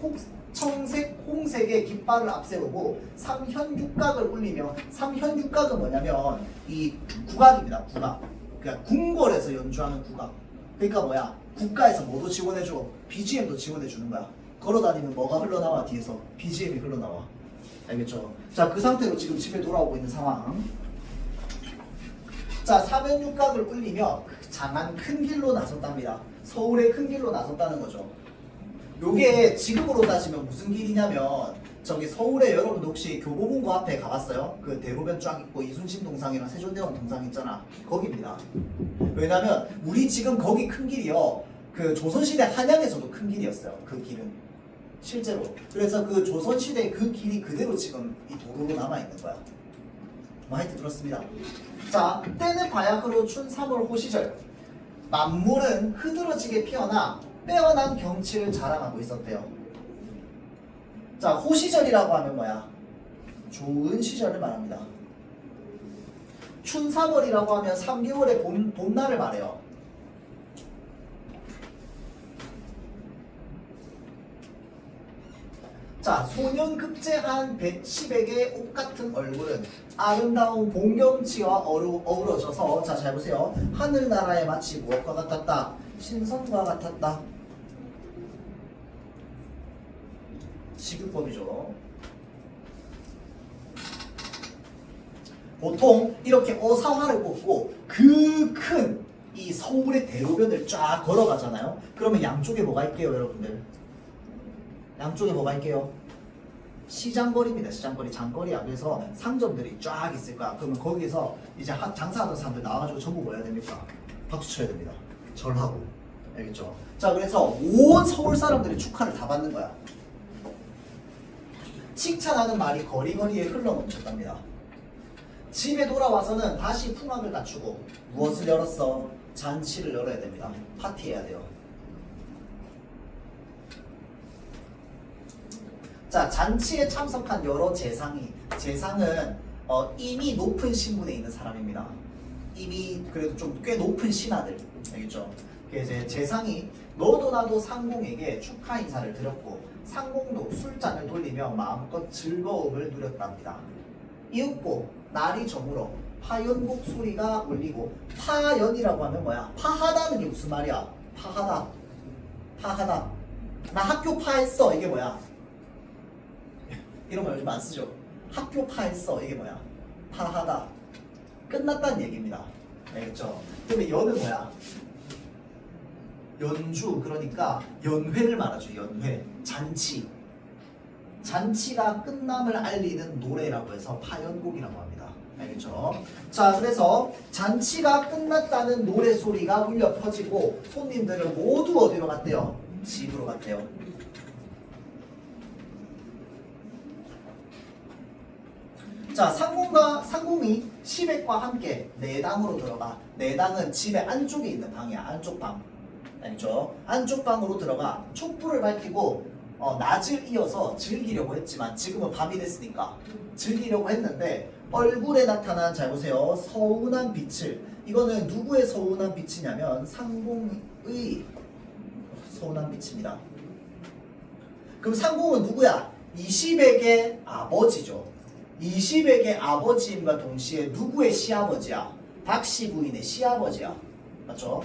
홍색의 깃발을 앞세우고 삼현육각을 울리며, 삼현육각은 뭐냐면 이 국악입니다. 국악. 그러니까 궁궐에서 연주하는 국악. 그러니까 뭐야? 국가에서 뭐도 지원해줘? BGM도 지원해주는 거야. 걸어다니면 뭐가 흘러나와? 뒤에서 BGM이 흘러나와. 알겠죠? 자, 그 상태로 지금 집에 돌아오고 있는 상황. 자, 삼현육각을 울리며 장안 큰 길로 나섰답니다. 서울의 큰 길로 나섰다는 거죠. 요게 지금으로 따지면 무슨 길이냐면 저기 서울에 여러분도 혹시 교보문고 앞에 가봤어요? 그 대로변 쫙 있고 이순신 동상이랑 세종대왕 동상 있잖아. 거기입니다. 왜냐면 우리 지금 거기 큰 길이요, 그 조선시대 한양에서도 큰 길이었어요. 그 길은 실제로. 그래서 그 조선시대 그 길이 그대로 지금 이 도로로 남아있는 거야. 뭐 하여튼 그렇습니다. 자, 때는 바야흐로 춘 3월 호시절. 만물은 흐드러지게 피어나 빼어난 경치를 자랑하고 있었대요. 자, 호시절이라고 하면 뭐야? 좋은 시절을 말합니다. 춘 3월이라고 하면 3개월의 봄날을 말해요. 자, 소년급제한 110액의 옷같은 얼굴은 아름다운 봄경치와 어우러져서, 자, 잘 보세요. 하늘나라에 마치 무엇과 같았다? 신선과 같았다. 시규법이죠. 보통 이렇게 어사화를 꽂고 그 큰 이 서울의 대로변을 쫙 걸어가잖아요. 그러면 양쪽에 뭐가 있게요, 여러분들? 양쪽에 뭐가 있게요? 시장거리입니다. 시장거리, 장거리 앞에서 상점들이 쫙 있을 거야. 그러면 거기서 이제 장사하던 사람들 나와가지고 전부 뭐 해야 됩니까? 박수 쳐야 됩니다. 절하고. 알겠죠? 자, 그래서 온 서울 사람들이 축하를 다 받는 거야. 칭찬하는 말이 거리거리에 흘러넘쳤답니다. 집에 돌아와서는 다시 풍악을 갖추고 무엇을 열었어? 잔치를 열어야 됩니다. 파티해야 돼요. 자, 잔치에 참석한 여러 재상은 이미 높은 신분에 있는 사람입니다. 이미 그래도 좀 꽤 높은 신하들, 알겠죠? 이제 재상이 너도 나도 상공에게 축하 인사를 드렸고 상공도 술잔을 돌리며 마음껏 즐거움을 누렸답니다. 이윽고 날이 저물어 파연곡 소리가 울리고, 파연이라고 하면 뭐야? 파하다는 게 무슨 말이야? 파하다. 파하다. 나 학교 파했어. 이게 뭐야? 이런 말 요즘 안 쓰죠? 학교 파했어. 이게 뭐야? 파하다. 끝났다는 얘기입니다. 알겠죠? 근데 연은 뭐야? 연주, 그러니까 연회를 말하죠. 연회. 잔치. 잔치가 끝남을 알리는 노래라고 해서 파연곡이라고 합니다. 알겠죠? 자, 그래서 잔치가 끝났다는 노래 소리가 울려 퍼지고 손님들은 모두 어디로 갔대요? 집으로 갔대요. 자, 상공이 시백과 함께 내당으로 들어가. 내당은 집의 안쪽에 있는 방이야. 안쪽 방. 알겠죠? 안쪽 방으로 들어가 촛불을 밝히고 낮을 이어서 즐기려고 했지만 지금은 밤이 됐으니까 즐기려고 했는데 얼굴에 나타난, 잘 보세요, 서운한 빛을, 이거는 누구의 서운한 빛이냐면 상공의 서운한 빛입니다. 그럼 상공은 누구야? 이시백의 아버지죠. 이시백의 아버지임과 동시에 누구의 시아버지야? 박씨 부인의 시아버지야. 맞죠?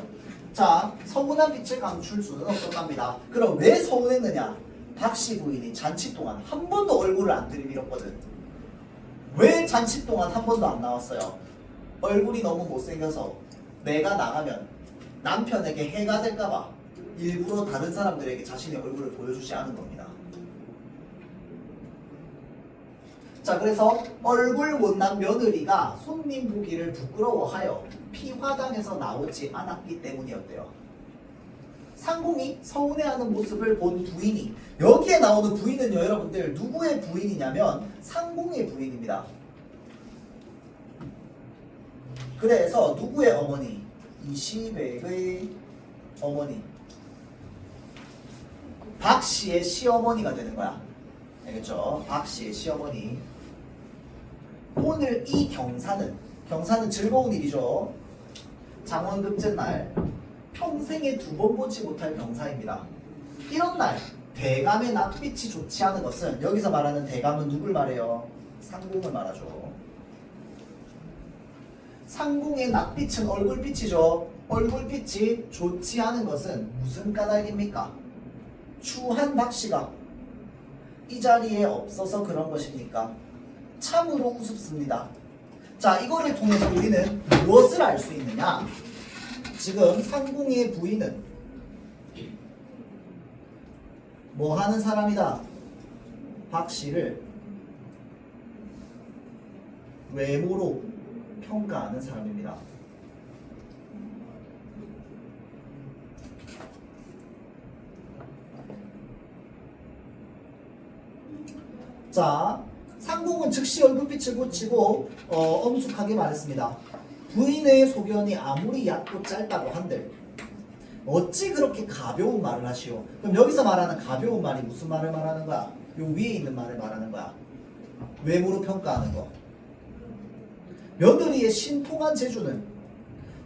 자, 서운한 빛을 감출 수는 없었답니다. 그럼 왜 서운했느냐? 박씨 부인이 잔치 동안 한 번도 얼굴을 안 들이밀었거든. 왜 잔치 동안 한 번도 안 나왔어요? 얼굴이 너무 못생겨서 내가 나가면 남편에게 해가 될까봐 일부러 다른 사람들에게 자신의 얼굴을 보여주지 않은 겁니다. 자, 그래서 얼굴 못난 며느리가 손님 보기를 부끄러워하여 피화당에서 나오지 않았기 때문이었대요. 상공이 서운해하는 모습을 본 부인이, 여기에 나오는 부인은요, 여러분들 누구의 부인이냐면 상공의 부인입니다. 그래서 누구의 어머니? 이시백의 어머니, 박씨의 시어머니가 되는 거야. 알겠죠? 박씨의 시어머니. 오늘 이 경사는 즐거운 일이죠. 장원급제 날 평생에 2번 보지 못할 경사입니다. 이런 날 대감의 낯빛이 좋지 않은 것은, 여기서 말하는 대감은 누굴 말해요? 상공을 말하죠. 상공의 낯빛은 얼굴빛이죠. 얼굴빛이 좋지 않은 것은 무슨 까닭입니까? 추한 박씨가 이 자리에 없어서 그런 것입니까? 참으로 우습습니다. 자, 이거를 통해서 우리는 무엇을 알 수 있느냐? 지금 상공의 부인은 뭐 하는 사람이다? 박씨를 외모로 평가하는 사람입니다. 자, 상공은 즉시 얼굴빛을 고치고 엄숙하게 말했습니다. 부인의 소견이 아무리 얕고 짧다고 한들 어찌 그렇게 가벼운 말을 하시오? 그럼 여기서 말하는 가벼운 말이 무슨 말을 말하는 거야? 요 위에 있는 말을 말하는 거야. 외모로 평가하는 거. 며느리의 신통한 재주는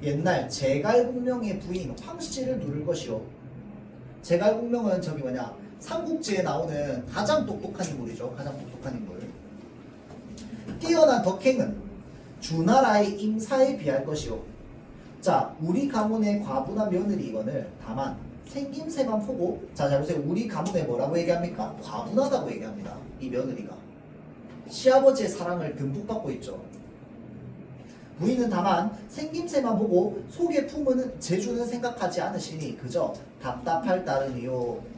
옛날 제갈공명의 부인 황씨를 누를 것이오. 제갈공명은 저기 뭐냐, 삼국지에 나오는 가장 똑똑한 인물이죠. 가장 똑똑한 인물. 뛰어난 덕행은 주나라의 임사에 비할 것이오. 자, 우리 가문의 과분한 며느리이거늘 다만 생김새만 보고, 자, 잘 보세요. 우리 가문에 뭐라고 얘기합니까? 과분하다고 얘기합니다. 이 며느리가 시아버지의 사랑을 듬뿍 받고 있죠. 부인은 다만 생김새만 보고 속에 품은 재주는 생각하지 않으시니 그저 답답할 따름이요.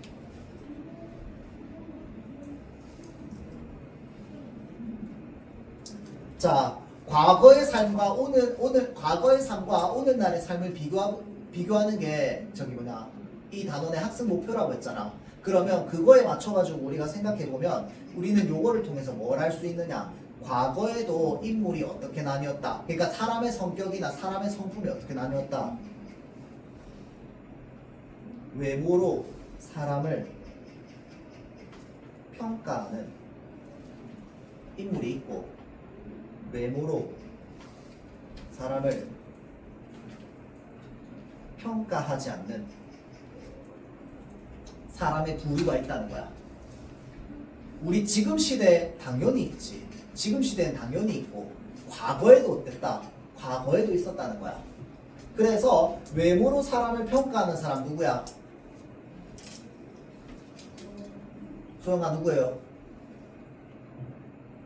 자, 과거의 삶과 과거의 삶과 오늘날의 삶을 비교하는 게 저기 뭐냐, 이 단원의 학습 목표라고 했잖아. 그러면 그거에 맞춰가지고 우리가 생각해보면 우리는 요거를 통해서 뭘 할 수 있느냐, 과거에도 인물이 어떻게 나뉘었다. 그러니까 사람의 성격이나 사람의 성품이 어떻게 나뉘었다. 외모로 사람을 평가하는 인물이 있고, 외모로 사람을 평가하지 않는 사람의 부류가 있다는 거야. 우리 지금 시대에 당연히 있지. 지금 시대엔 당연히 있고, 과거에도 어땠다? 과거에도 있었다는 거야. 그래서 외모로 사람을 평가하는 사람 누구야? 소영아, 누구예요?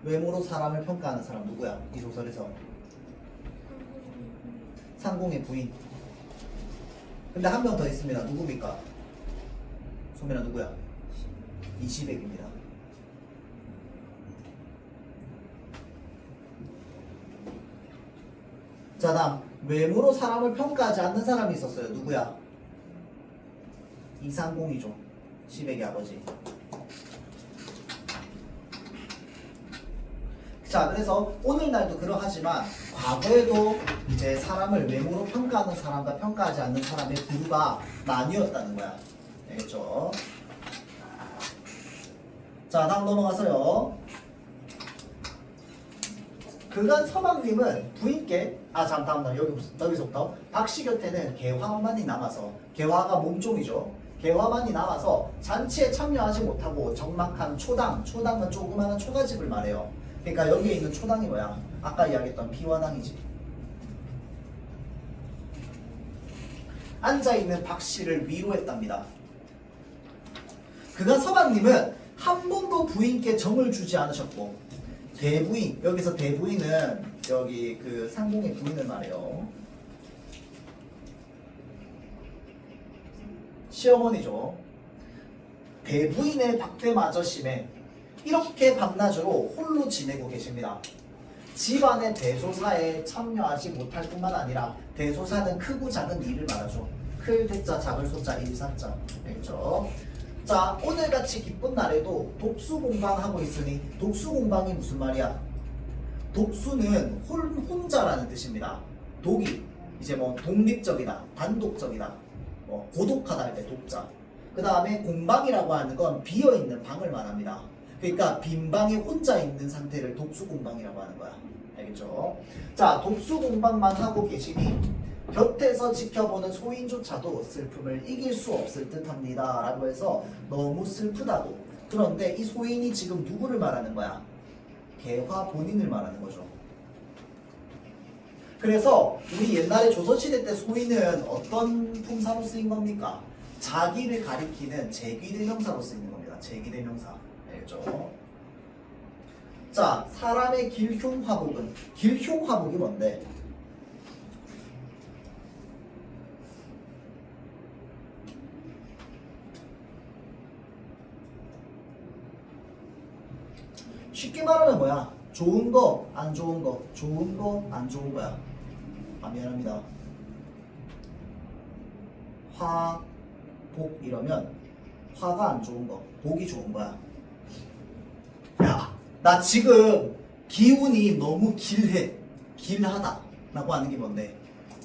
외모로 사람을 평가하는 사람 누구야? 이 소설에서 상공의 부인. 근데 한 명 더 있습니다. 누굽니까? 소민아, 누구야? 이시백입니다. 자, 다음 외모로 사람을 평가하지 않는 사람이 있었어요. 누구야? 이상공이죠. 시백의 아버지. 자, 그래서 오늘날도 그러하지만 과거에도 이제 사람을 외모로 평가하는 사람과 평가하지 않는 사람의 부류가 나뉘었다는 거야. 알겠죠? 자, 다음 넘어가서요. 그간 서방님은 부인께 다음 여기서부터 박씨 곁에는 개화만이 남아서, 개화가 몸종이죠. 개화만이 남아서 잔치에 참여하지 못하고 적막한 초당은 조그마한 초가집을 말해요. 그러니까 여기에 있는 초당이 뭐야? 아까 이야기했던 비화당이지. 앉아있는 박씨를 위로했답니다. 그간 서방님은 한 번도 부인께 정을 주지 않으셨고, 대부인, 여기서 대부인은 여기 그 상공의 부인을 말해요. 시어머니죠. 대부인의 박대마저심에 이렇게 밤낮으로 홀로 지내고 계십니다. 집안의 대소사에 참여하지 못할 뿐만 아니라, 대소사는 크고 작은 일을 말하죠. 클 대자 작을 소자 일사자. 알겠죠? 자, 오늘같이 기쁜 날에도 독수공방하고 있으니, 독수공방이 무슨 말이야? 독수는 혼자라는 뜻입니다. 독이 이제 뭐 독립적이다, 단독적이다, 뭐 고독하다 할 때 독자. 그 다음에 공방이라고 하는 건 비어있는 방을 말합니다. 그러니까 빈 방에 혼자 있는 상태를 독수공방이라고 하는 거야. 알겠죠? 자, 독수공방만 하고 계시니 곁에서 지켜보는 소인조차도 슬픔을 이길 수 없을 듯합니다. 라고 해서 너무 슬프다고. 그런데 이 소인이 지금 누구를 말하는 거야? 개화 본인을 말하는 거죠. 그래서 우리 옛날에 조선시대 때 소인은 어떤 품사로 쓰인 겁니까? 자기를 가리키는 제귀대명사로 쓰이는 겁니다. 제귀대명사. 알겠죠? 자, 사람의 길흉화복은, 길흉화복이 뭔데? 쉽게 말하면 뭐야? 좋은 거, 안 좋은 거, 좋은 거, 안 좋은 거야. 미안합니다. 화, 복 이러면 화가 안 좋은 거, 복이 좋은 거야. 야, 나 지금 기운이 너무 길해. 길하다. 라고 하는 게 뭔데?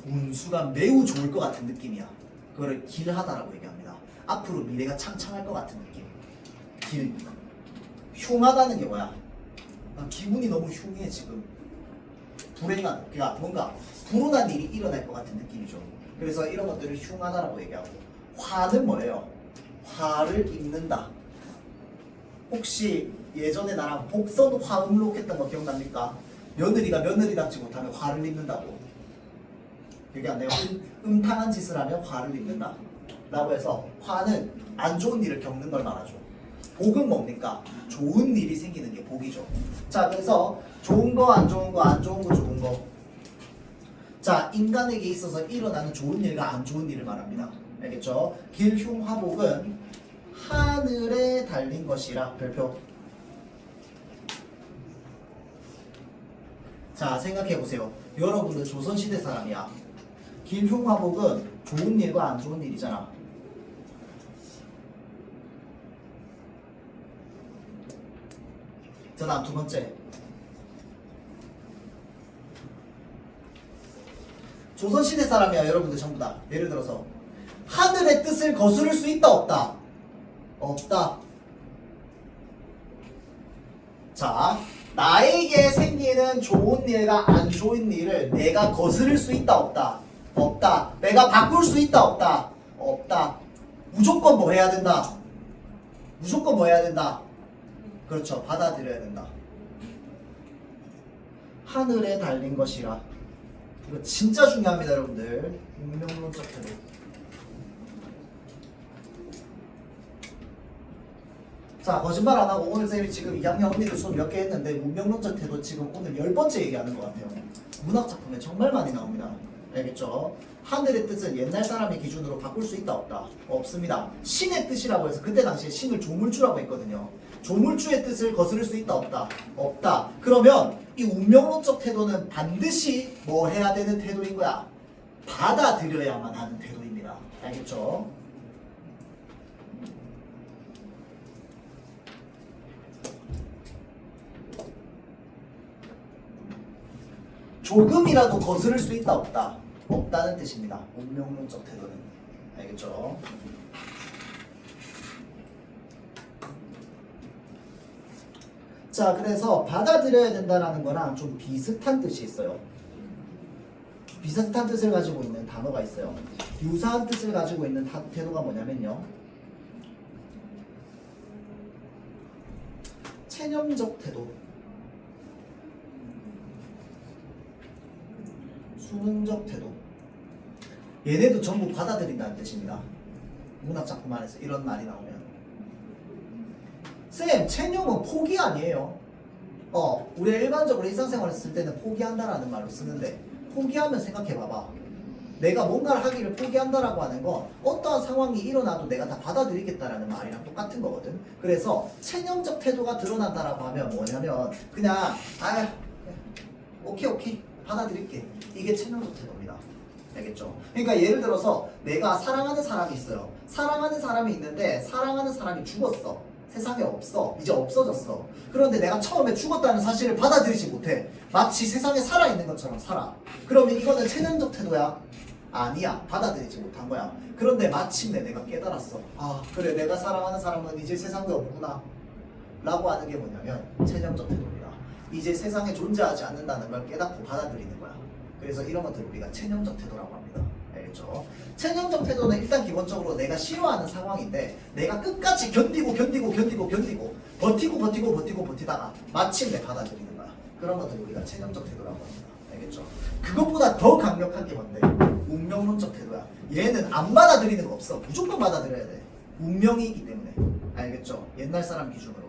운수가 매우 좋을 것 같은 느낌이야. 그거를 길하다라고 얘기합니다. 앞으로 미래가 창창할 것 같은 느낌. 길. 흉하다는 게 뭐야? 나 기분이 너무 흉해 지금. 불행한, 그러니까 뭔가 불운한 일이 일어날 것 같은 느낌이죠. 그래서 이런 것들을 흉하다라고 얘기하고, 화는 뭐예요? 화를 입는다. 혹시 예전에 나랑 복선 화음록 했던 거 기억납니까? 며느리가 며느리답지 못하면 화를 입는다고. 그게 안 돼요. 음탕한 짓을 하면 화를 입는다 라고 해서 화는 안 좋은 일을 겪는 걸 말하죠. 복은 뭡니까? 좋은 일이 생기는 게 복이죠. 자, 그래서 좋은 거, 안 좋은 거, 안 좋은 거, 좋은 거. 자, 인간에게 있어서 일어나는 좋은 일과 안 좋은 일을 말합니다. 알겠죠? 길흉화복은 하늘에 달린 것이라. 별표. 자, 생각해보세요. 여러분들 조선시대 사람이야. 길흉화복은 좋은 일과 안 좋은 일이잖아. 자, 다음 두 번째. 조선시대 사람이야, 여러분들 전부 다. 예를 들어서 하늘의 뜻을 거스를 수 있다, 없다? 없다. 자, 나에게 생기는 좋은 일과 안 좋은 일을 내가 거스를 수 있다, 없다? 없다. 내가 바꿀 수 있다, 없다? 없다. 무조건 뭐 해야 된다? 무조건 뭐 해야 된다? 그렇죠. 받아들여야 된다. 하늘에 달린 것이라. 이거 진짜 중요합니다, 여러분들. 운명론적 태도. 자, 거짓말 안 하고 오늘 쌤이 지금 2학년 언니들 수업 몇 개 했는데 운명론적 태도 지금 오늘 10번째 얘기하는 것 같아요. 문학 작품에 정말 많이 나옵니다. 알겠죠? 하늘의 뜻은 옛날 사람의 기준으로 바꿀 수 있다, 없다? 없습니다. 신의 뜻이라고 해서 그때 당시에 신을 조물주라고 했거든요. 조물주의 뜻을 거스를 수 있다, 없다? 없다. 그러면 이 운명론적 태도는 반드시 뭐 해야 되는 태도인 거야? 받아들여야만 하는 태도입니다. 알겠죠? 조금이라도 거스를 수 있다, 없다? 없다는 뜻입니다. 운명론적 태도는. 알겠죠? 자, 그래서 받아들여야 된다는 거랑 좀 비슷한 뜻이 있어요. 비슷한 뜻을 가지고 있는 단어가 있어요. 유사한 뜻을 가지고 있는 태도가 뭐냐면요. 체념적 태도, 수능적 태도. 얘네도 전부 받아들인다는 뜻입니다. 문학작품 안에서 이런 말이 나오면. 쌤, 체념은 포기 아니에요? 우리가 일반적으로 일상생활을 쓸 때는 포기한다라는 말로 쓰는데, 포기하면 생각해봐봐. 내가 뭔가를 하기를 포기한다라고 하는 건 어떠한 상황이 일어나도 내가 다 받아들이겠다라는 말이랑 똑같은 거거든. 그래서 체념적 태도가 드러난다라고 하면 뭐냐면 그냥 오케이 받아들일게. 이게 체념적 태도입니다. 알겠죠? 그러니까 예를 들어서 내가 사랑하는 사람이 있어요. 사랑하는 사람이 있는데 사랑하는 사람이 죽었어. 세상에 없어. 이제 없어졌어. 그런데 내가 처음에 죽었다는 사실을 받아들이지 못해. 마치 세상에 살아있는 것처럼 살아. 그러면 이거는 체념적 태도야? 아니야. 받아들이지 못한 거야. 그런데 마침내 내가 깨달았어. 아, 그래. 내가 사랑하는 사람은 이제 세상에 없구나. 라고 하는 게 뭐냐면 체념적 태도입니다. 이제 세상에 존재하지 않는다는 걸 깨닫고 받아들이는 거야. 그래서 이런 것들을 우리가 체념적 태도라고 합니다. 알겠죠? 체념적 태도는 일단 기본적으로 내가 싫어하는 상황인데 내가 끝까지 견디고 버티다가 마침내 받아들이는 거야. 그런 것들을 우리가 체념적 태도라고 합니다. 알겠죠? 그것보다 더 강력한 게 뭔데? 운명론적 태도야. 얘는 안 받아들이는 거 없어. 무조건 받아들여야 돼. 운명이기 때문에. 알겠죠? 옛날 사람 기준으로.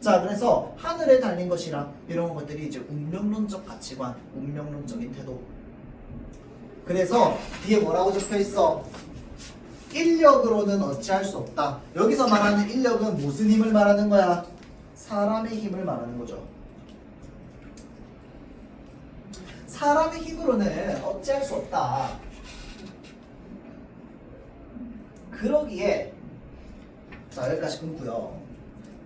자, 그래서 하늘에 달린 것이라 이런 것들이 이제 운명론적 가치관, 운명론적인 태도. 그래서 뒤에 뭐라고 적혀 있어? 인력으로는 어찌할 수 없다. 여기서 말하는 인력은 무슨 힘을 말하는 거야? 사람의 힘을 말하는 거죠. 사람의 힘으로는 어찌할 수 없다. 그러기에 자, 여기까지 끊고요.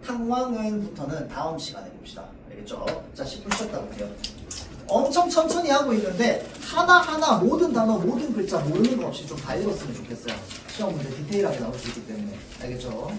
탕왕은부터는 다음 시간에 봅시다. 알겠죠? 자, 10분 쉬었다 볼게요. 엄청 천천히 하고 있는데 하나하나 모든 단어, 모든 글자 모르는 거 없이 좀 다 읽었으면 좋겠어요. 시험 문제 디테일하게 나올 수 있기 때문에. 알겠죠?